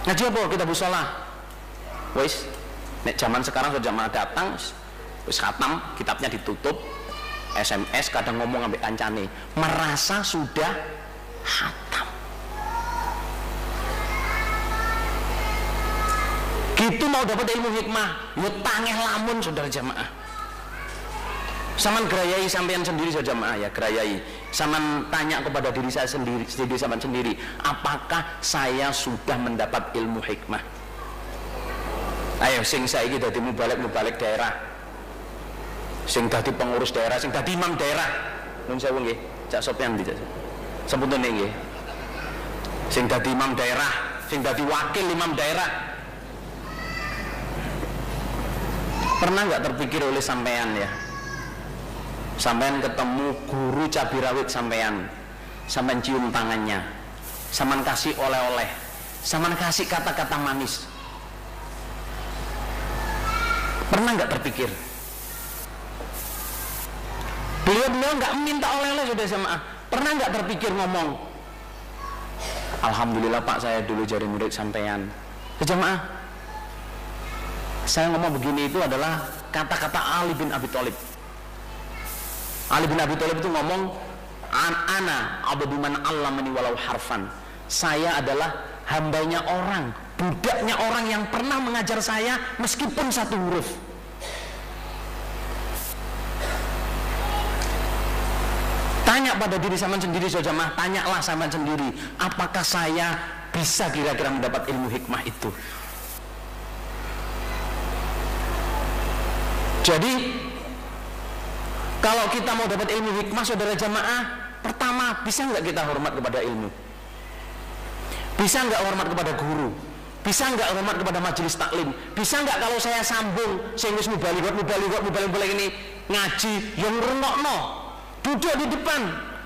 Ngaji apa? Kita busolah. Wis, nek zaman sekarang sudah jamaah datang, wis khatam, kitabnya ditutup, SMS kadang ngomong ambek kancane, merasa sudah khatam. Gitu mau dapat ilmu hikmah, tangeh lamun, saudara jamaah. Saman gerayai sampean sendiri, saudara jamaah ya, gerayai. Saman tanya kepada diri saya sendiri, saman sendiri, apakah saya sudah mendapat ilmu hikmah? Ayo, sing saiki dadi mubalek daerah, sing dadi pengurus daerah, sing dadi imam daerah. Nun sewu nggih, Cak Sopyan iki. Sepuntune nggih. Sing dadi imam daerah, sing dadi wakil imam daerah. Pernah nggak terpikir oleh sampean ya, sampean ketemu guru cabai rawit sampean cium tangannya, sampean kasih oleh-oleh, sampean kasih kata-kata manis. Pernah nggak terpikir? Beliau nggak minta oleh-oleh sudah jamaah. Pernah nggak terpikir ngomong, alhamdulillah Pak, saya dulu jadi murid sampean. Jamaah, saya ngomong begini itu adalah kata-kata Ali bin Abi Thalib. Ali bin Abi Thalib itu ngomong, ana abduman allamani walau harfan. Saya adalah hambanya orang, budaknya orang yang pernah mengajar saya meskipun satu huruf. Tanya pada diri sampean sendiri, jamaah, tanyalah sampean sendiri, apakah saya bisa kira-kira mendapat ilmu hikmah itu? Jadi kalau kita mau dapat ilmu hikmah, saudara jamaah, pertama, bisa nggak kita hormat kepada ilmu? Bisa nggak hormat kepada guru? Bisa nggak hormat kepada majelis taklim? Bisa nggak kalau saya sambung sehingga mubalighot ini ngaji yang ngrungokno, duduk di depan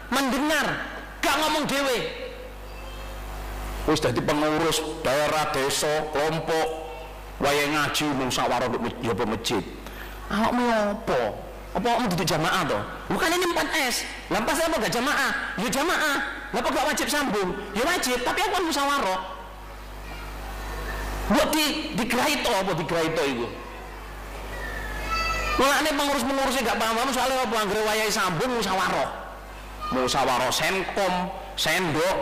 mendengar, gak ngomong dewe, wis dadi pengurus daerah, desa, kelompok, wayahe ngaji musyawarah ya masjid. Awakmu apa? Apa awakmu duduk jamaah toh? Bukan ini 4S. Lampas apa gak jamaah? Ya jamaah. Ngapa gak wajib sambung? Ya wajib, tapi aku kan musyawarah. Buat digerai toh, apa digerai toh itu? Mulane pengurus-pengurusnya gak paham soalnya apa anggere wayahe sambung musyawarah. Musyawarah senkom, sendok,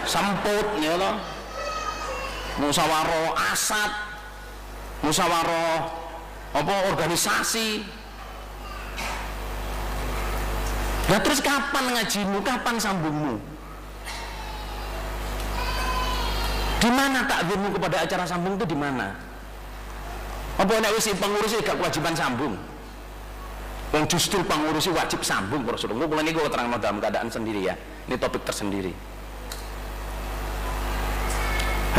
semput ya loh. Musyawarah asat, musyawarah apa organisasi. Nah terus kapan ngajimu, kapan sambungmu? Di mana takdirmu kepada acara sambung itu di mana? Apa nek wis pengurus gak kewajiban sambung? Wong justru pengurus wajib sambung, Rasulullah. Kula niki kula terangno dalam keadaan sendiri ya. Ini topik tersendiri.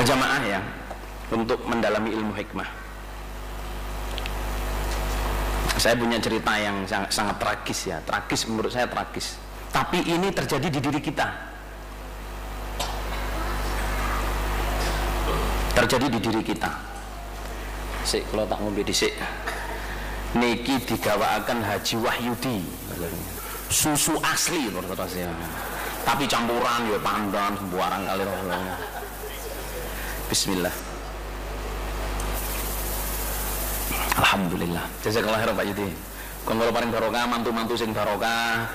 Jamaah ya, untuk mendalami ilmu hikmah. Saya punya cerita yang sangat tragis ya, tragis menurut saya tragis. Tapi ini terjadi di diri kita. Terjadi di diri kita. Sik, kalau tak ngombe dhisik. Niki digawakaken Haji Wahyudi. Susu asli menurut saya. Tapi campuran ya pandan sembarang kali roh. Bismillah. Alhamdulillah. Jazakallahu khairan Pak Yudi. Kongkol paring barokah, mantu-mantu sing barokah,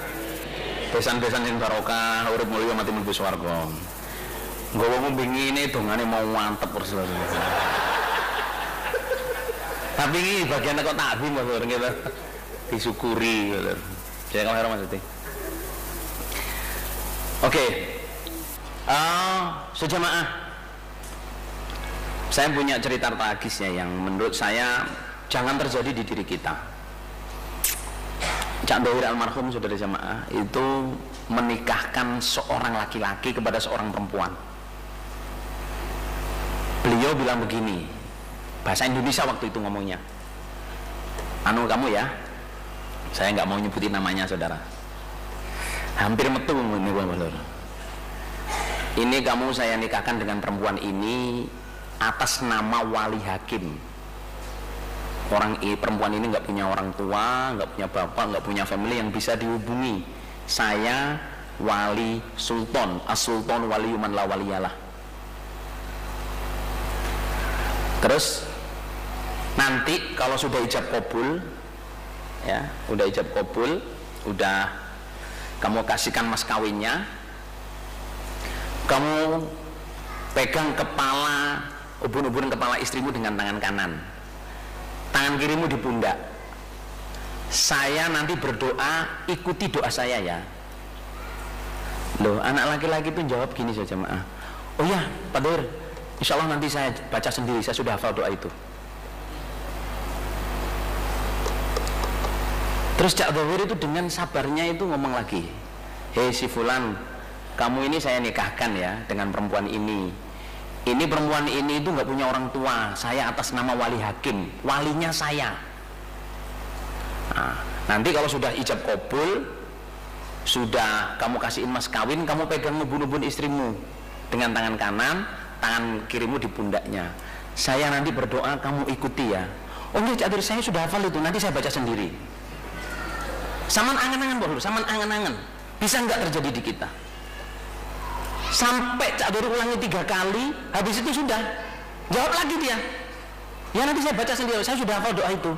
besan-besan sing barokah, urip mulya mati mlebu swarga. Nggowo bingine dongane mau mantep terus. Tapi ini bagian kok takdim Mas Lur gitu. Disyukuri gitu. Jazakallahu khairan Mas Yudi. Oke. Sejamaah, saya punya cerita tragisnya yang menurut saya jangan terjadi di diri kita. Cak Dohir almarhum saudara jamaah itu menikahkan seorang laki-laki kepada seorang perempuan. Beliau bilang begini, bahasa Indonesia waktu itu ngomongnya, anu kamu ya, saya nggak mau nyebutin namanya saudara, hampir metu ini Bapak. Ini kamu saya nikahkan dengan perempuan ini atas nama wali hakim. Perempuan ini nggak punya orang tua, nggak punya bapak, nggak punya family yang bisa dihubungi. Saya wali sultan, as-sultan waliyuman la waliyalah. Terus nanti kalau sudah ijab kabul, ya, udah ijab kabul, udah kamu kasihkan mas kawinnya, kamu pegang kepala, ubun-ubun kepala istrimu dengan tangan kanan, tangan kirimu di pundak. Saya nanti berdoa, ikuti doa saya ya. Loh, anak laki-laki itu jawab gini saja, maaf. Oh ya, Pak Dohir, insya Allah nanti saya baca sendiri, saya sudah hafal doa itu. Terus Cak Dohir itu dengan sabarnya itu ngomong lagi, hei si Fulan, kamu ini saya nikahkan ya dengan perempuan ini. Ini perempuan ini itu nggak punya orang tua. Saya atas nama wali hakim, walinya saya. Nah, nanti kalau sudah ijab kabul, sudah kamu kasihin mas kawin, kamu pegang nubun-nubun istrimu dengan tangan kanan, tangan kirimu di pundaknya. Saya nanti berdoa, kamu ikuti ya. Oh iya, Cak Dur, saya sudah hafal itu, nanti saya baca sendiri. Saman angan-angan bos, saman angan-angan. Bisa nggak terjadi di kita? Sampai Cak Dur ulangi 3 kali, habis itu sudah. Jawab lagi dia. Ya nanti saya baca sendiri, saya sudah hafal doa itu.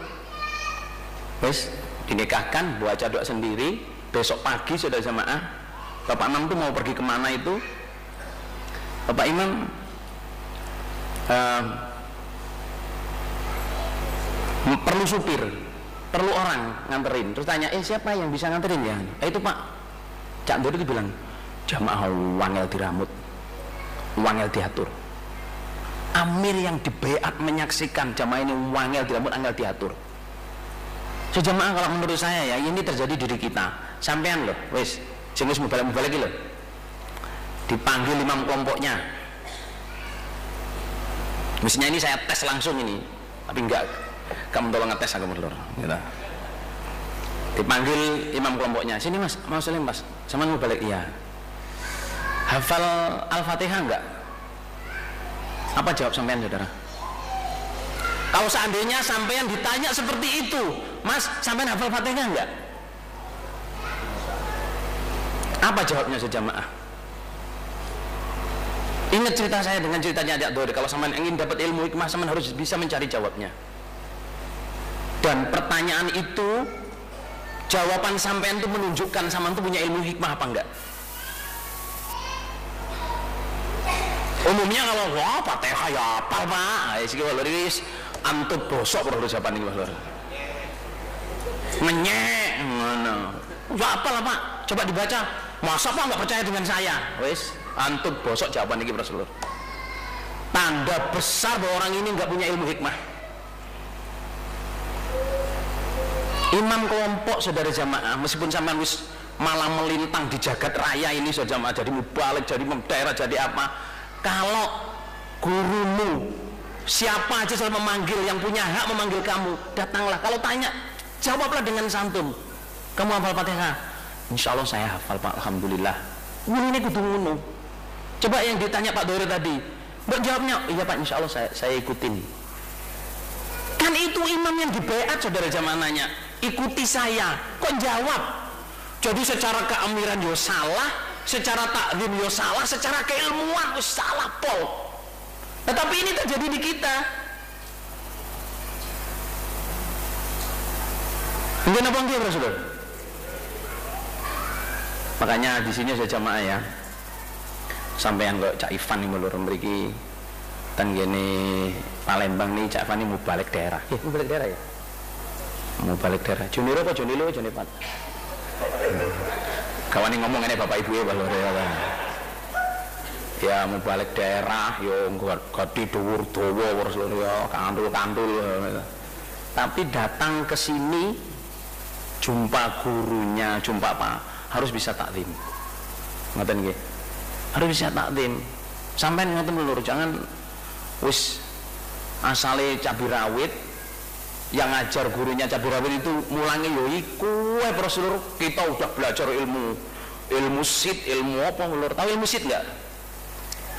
Wes, dinikahkan, baca doa sendiri. Besok pagi sudah jamaah. Bapak Imam tuh mau pergi kemana itu? Bapak Imam perlu supir, perlu orang nganterin. Terus tanya, siapa yang bisa nganterin ya? Itu Pak Cak Dur itu bilang, jamaah wangel diramut, wangel diatur. Amir yang dibeat menyaksikan jamaah ini wangel diramut, angel diatur. Sejamaah kalau menurut saya ya, ini terjadi diri kita. Sampean loh, wes, jengus mubalik loh. Dipanggil imam kelompoknya. Mestinya ini saya tes langsung ini, tapi enggak. Kamu tolong ngetes aku melur. Gitu. Dipanggil imam kelompoknya. Sini mas, mau salim mas. Sama mau balik iya. Hafal Al-Fatihah enggak? Apa jawab sampean saudara? Kalau seandainya sampean ditanya seperti itu, mas, sampean hafal Fatihah enggak? Apa jawabnya sejamaah? Ingat cerita saya dengan ceritanya Cak Dur. Kalau sampean ingin dapat ilmu hikmah, sampean harus bisa mencari jawabnya. Dan pertanyaan itu, jawaban sampean itu menunjukkan sampean itu punya ilmu hikmah apa enggak. Umumnya kalau wah Fatihah ya apa Pak, iki lho iki antut bosok perlu jawaban iki lho. Ngenyek ngono. Ya apa lah Pak, coba dibaca. Masa Pak enggak percaya dengan saya? Wis, antut bosok jawaban iki Rasulullah. Tanda besar bahwa orang ini enggak punya ilmu hikmah. Imam kelompok saudara jamaah, meskipun sampean wis malah melintang di jagat raya ini saudara jamaah, jadi mubalik, jadi daerah, jadi apa, kalau gurumu siapa aja selalu memanggil, yang punya hak memanggil kamu, datanglah. Kalau tanya, jawablah dengan santun. Kamu hafal Fatihah? Insya Allah saya hafal Pak, alhamdulillah. Ini kudu ngono. Coba yang ditanya Pak Dore tadi, Mbak jawabnya, iya Pak, insya Allah saya ikutin. Kan itu imam yang dibeat saudara jamananya, ikuti saya, kok jawab? Jadi secara keamiran yo salah, secara takdim yo salah, secara keilmuan yo salah pol. Tetapi ini terjadi di kita. Enggak napa nggih Rasulullah. Makanya di sini saya jamaah ya. Sampean kok Cak Ivan iki mulur mriki ten gene Palembang nih Cak Ivan mau balik daerah. Mau balik daerah ya? Mau balik daerah. Juniro apa Junilo Junipat? Kawan ini ngomong ini bapak ibu ya balur ya mau balik daerah yo gadi dhuwur dawa Rasulullah ya kantul-kantul ya. Tapi datang ke sini jumpa gurunya, jumpa Pak, harus bisa taklim. Ngoten nggih. Harus bisa taklim. Sampeyan ngoten lho, jangan wis asale cabai rawit, yang ngajar gurunya cabai rawit itu mulangi yo iku wae Rasulullah. Kita udah belajar ilmu sit, ilmu apa lho? Tahu ilmu sit enggak?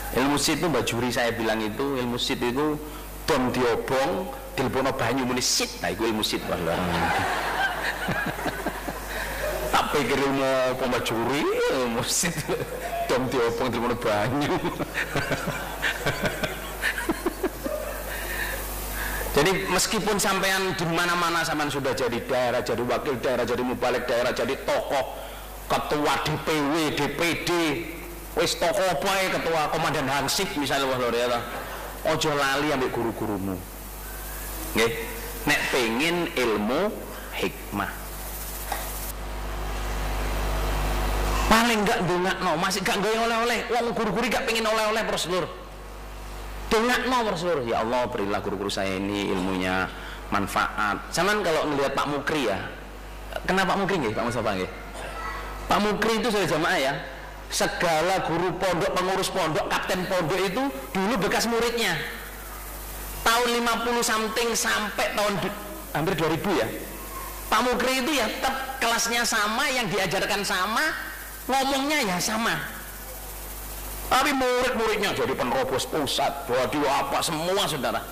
Ilmu sit itu Mbak Juri saya bilang itu, ilmu sit itu dom diobong, dilebono banyu muni sit. Nah itu ilmu sit Pak. Tak pikir ilmu apa Mbak Juri, ilmu sit dom diobong dilebono banyu. Jadi meskipun sampean di mana-mana sampean sudah jadi daerah, jadi wakil daerah, jadi mubalik daerah, jadi tokoh, ketua DPW, DPD, wis tokoh apa ya, ketua komandan Hansip misalnya wah lho ya. Ojo lali ambek guru-gurumu. Nggih, nek pengin ilmu hikmah. Paling enggak ndongakno, masih gak gawe oleh-oleh. Wong guru-guru gak pengin oleh-oleh Rasulullah. Dongakno Rasulullah, ya Allah berilah guru-guru saya ini ilmunya manfaat. Cuman kalau ngelihat Pak Mukri ya, kenapa Pak Mukri nggih? Pak Mustafa nggih. Pak Mukri itu saya jamaah ya, segala guru pondok, pengurus pondok, kapten pondok itu dulu bekas muridnya. Tahun 50 something sampai tahun hampir 2000 ya. Pak Mukri itu ya tetap kelasnya sama, yang diajarkan sama, ngomongnya ya sama. Tapi murid-muridnya jadi penerobos pusat, bodi apa semua saudara.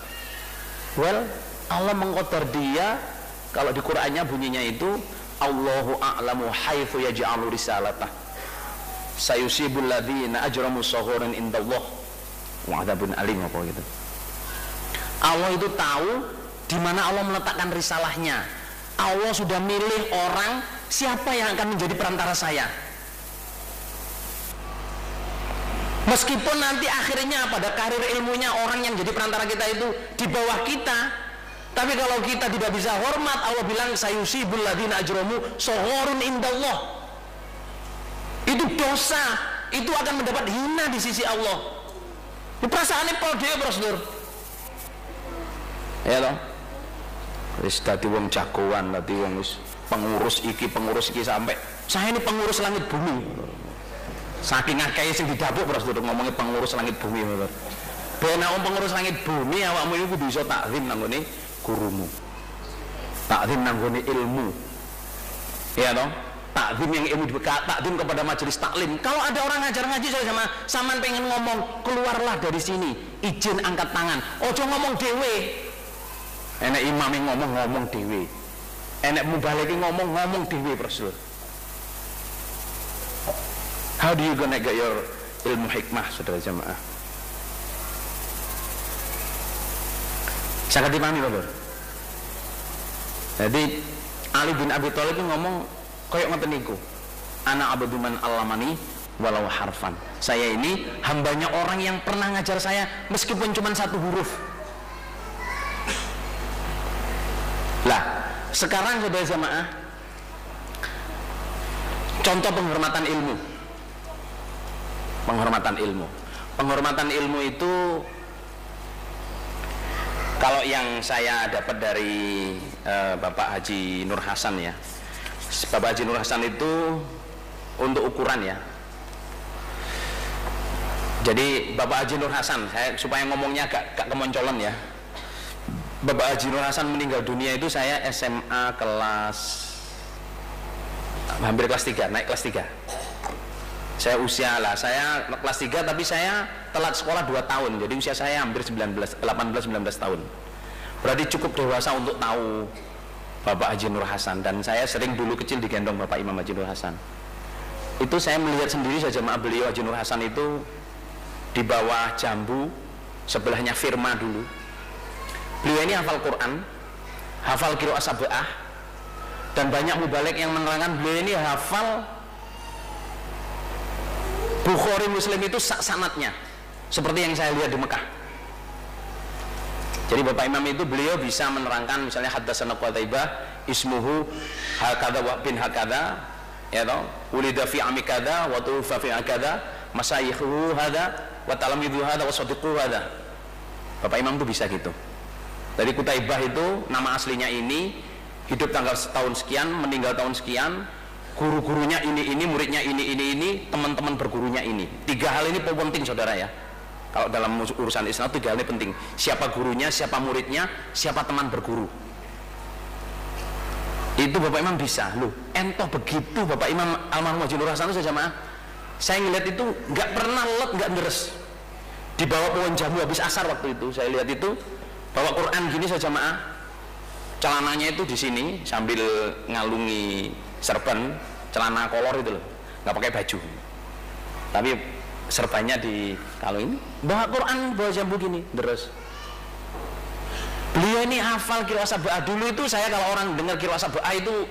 Well, Allah mengqadar dia, kalau di Qur'annya bunyinya itu Allahu a'lamu haitsu yaj'alu risalatah. Sayusibul ladzina ajramu saghuran indallah wa 'adzabun alim apa gitu. Allah itu tahu di mana Allah meletakkan risalahnya. Allah sudah milih orang siapa yang akan menjadi perantara saya. Meskipun nanti akhirnya pada karir ilmunya orang yang jadi perantara kita itu di bawah kita, tapi kalau kita tidak bisa hormat, Allah bilang sayusibul ladzina ajramu saghurun indallah. Itu dosa, itu akan mendapat hina di sisi Allah. Ini perasaannya Paul dia Brosdur. Ya toh? Wis dadi wong jagoan, dadi wong wis pengurus iki sampai saya ini pengurus langit bumi. Saking akeh sing didapuk terus ngomongnya pengurus langit bumi. Ben wong pengurus langit bumi awakmu iku kudu iso takzim nang ngene gurumu. Takzim nang ngene ilmu. Ya toh? Takzim yang ilmu dibekat, takzim kepada majelis taklim. Kalau ada orang ngajar ngaji sama sampean pengen ngomong, keluarlah dari sini, izin angkat tangan. Ojo ngomong dhewe. Enek imam yang ngomong dewe, enek mubalek ngomong dewe Rasul. How do you gonna get your ilmu hikmah, saudara jamaah? Sangat dipahami Bapak. Jadi Ali bin Abi Thalib ngomong koyok ngoten niku. Ana abdu man allamani walau harfan. Saya ini hambanya orang yang pernah ngajar saya meskipun cuma satu huruf. Lah, sekarang saudara jamaah, contoh penghormatan ilmu. Penghormatan ilmu itu kalau yang saya dapat dari Bapak Haji Nur Hasan ya. Bapak Haji Nur Hasan itu untuk ukuran ya. Jadi Bapak Haji Nur Hasan, saya supaya ngomongnya agak kemoncolan ya. Bapak Haji Nur Hasan meninggal dunia itu saya SMA hampir kelas 3, naik kelas 3. Saya kelas 3 tapi saya telat sekolah 2 tahun. Jadi usia saya hampir 18-19 tahun. Berarti cukup dewasa untuk tahu Bapak Haji Nur Hasan. Dan saya sering dulu kecil digendong Bapak Imam Haji Nur Hasan. Itu saya melihat sendiri saja beliau Haji Nur Hasan itu di bawah jambu, sebelahnya firma dulu. Beliau ini hafal Quran, hafal qiraah sab'ah, dan banyak mubalek yang menerangkan beliau ini hafal Bukhari Muslim itu sanadnya, seperti yang saya lihat di Mekah. Jadi Bapak Imam itu beliau bisa menerangkan misalnya haddatsana Qutaibah ismuhu hakadha wa bin hakadha, ya toh, ulida fi amikadha wa tufa fi akadha, masayikhu hadha wa talamidu hadha wa sadiqu hadha. Bapak Imam itu bisa gitu. Dari Qutaibah itu nama aslinya ini, hidup tanggal tahun sekian, meninggal tahun sekian, guru-gurunya ini, muridnya ini, teman-teman bergurunya ini. 3 hal ini penting saudara ya. Kalau dalam urusan Islam 3 hal ini penting. Siapa gurunya, siapa muridnya, siapa teman berguru. Itu Bapak Imam bisa. Loh, entoh begitu Bapak Imam almarhum Haji Nur Hasan itu saja jamaah. Saya ngeliat itu nggak pernah let, nggak deres. Di bawah pohon jambu habis asar waktu itu, saya lihat itu bawa Quran gini saja jamaah, celananya itu di sini sambil ngalungi serban, celana kolor itu loh, nggak pakai baju, tapi serbannya di kalau ini bawa Quran bawa jambu gini terus. Beliau ini hafal qiraah sab'ah. Dulu itu saya kalau orang dengar qiraah sab'ah itu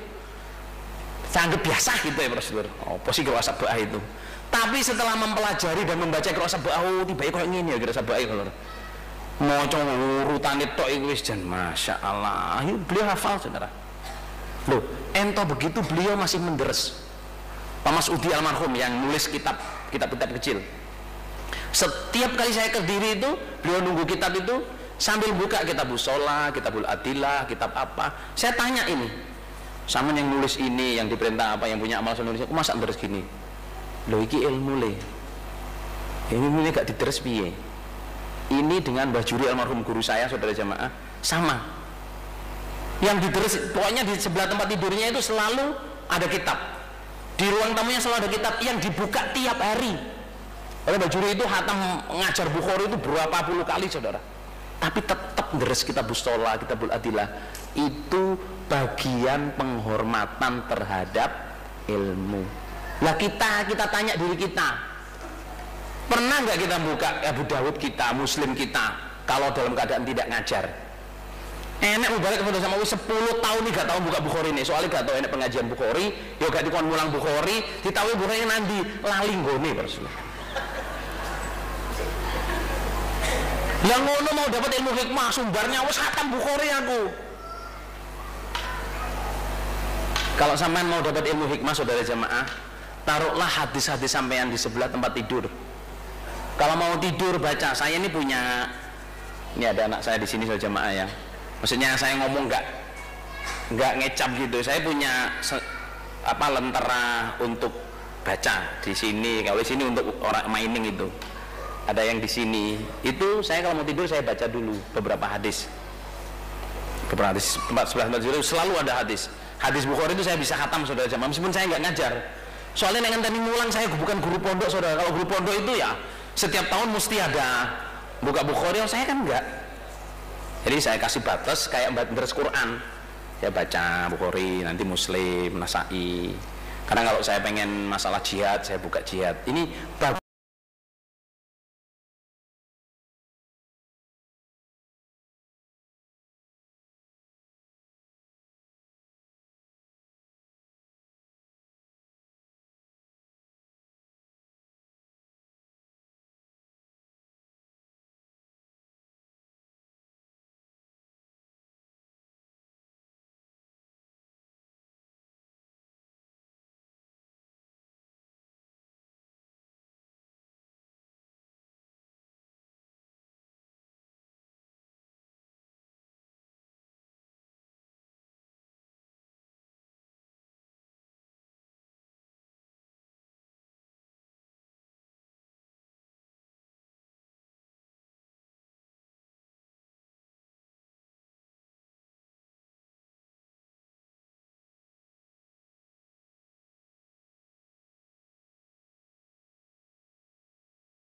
saya anggap biasa gitu ya Prosedur. Oh, posisi qiraah sab'ah itu. Tapi setelah mempelajari dan membaca qiraah sab'ah, oh tiba-tiba kayak gini ya qiraah sab'ah itu. Maca urutan itu wis jan masyaallah. Beliau hafal saudara. Loh, ento begitu beliau masih menderes. Pak Masudi almarhum yang nulis kitab kecil. Setiap kali saya ke Kediri itu, beliau nunggu kitab itu sambil buka kitabul sholah, kitabul adilah, kitab apa. Saya tanya ini, sama yang nulis ini, yang diperintah apa, yang punya amal nulis, aku masa deres gini. Loh iki ilmu le. Ilmu le gak diteres piye. Ini dengan Mbah Juri almarhum guru saya saudara jamaah sama. Yang diteres, pokoknya di sebelah tempat tidurnya itu selalu ada kitab. Di ruang tamunya selalu ada kitab yang dibuka tiap hari. Oleh Bajuri itu hatam ngajar Bukhari itu berapa puluh kali, saudara. Tapi tetap deres kitab Bustola, kitabul Adilah. Itu bagian penghormatan terhadap ilmu. Lah kita tanya diri kita, pernah nggak kita buka Abu Dawud kita, Muslim kita, kalau dalam keadaan tidak ngajar? Enak mubarak kepada sama 10 tahun nih gak tahu buka Bukhari nih, soalnya gak tahu enak pengajian Bukhari, yo gak dikon mulang Bukhari, ditahu Bukhari nanti lali nggone Rasulullah. Lah ngono mau dapat ilmu hikmah sumbernya wis khatam Bukhari aku. Kalau sampean mau dapat ilmu hikmah saudara jamaah, taruhlah hadis-hadis sampean di sebelah tempat tidur. Kalau mau tidur baca, saya ini punya, ini ada anak saya di sini saudara jamaah ya. Maksudnya saya ngomong nggak ngecap gitu. Saya punya lentera untuk baca di sini. Kalau di sini untuk orang mining itu. Ada yang di sini. Itu saya kalau mau tidur saya baca dulu beberapa hadis. Beberapa hadis tempat tidur selalu ada hadis. Hadis Bukhari itu saya bisa khatam saudara jamaah meskipun saya nggak ngajar. Soalnya dengan tadi mulang saya bukan guru pondok saudara. Kalau guru pondok itu ya setiap tahun mesti ada buka Bukhari. Saya kan enggak. Jadi saya kasih batas kayak deres Quran. Saya baca Bukhari, nanti Muslim, Nasai. Karena kalau saya pengen masalah jihad, saya buka jihad. Ini bagus.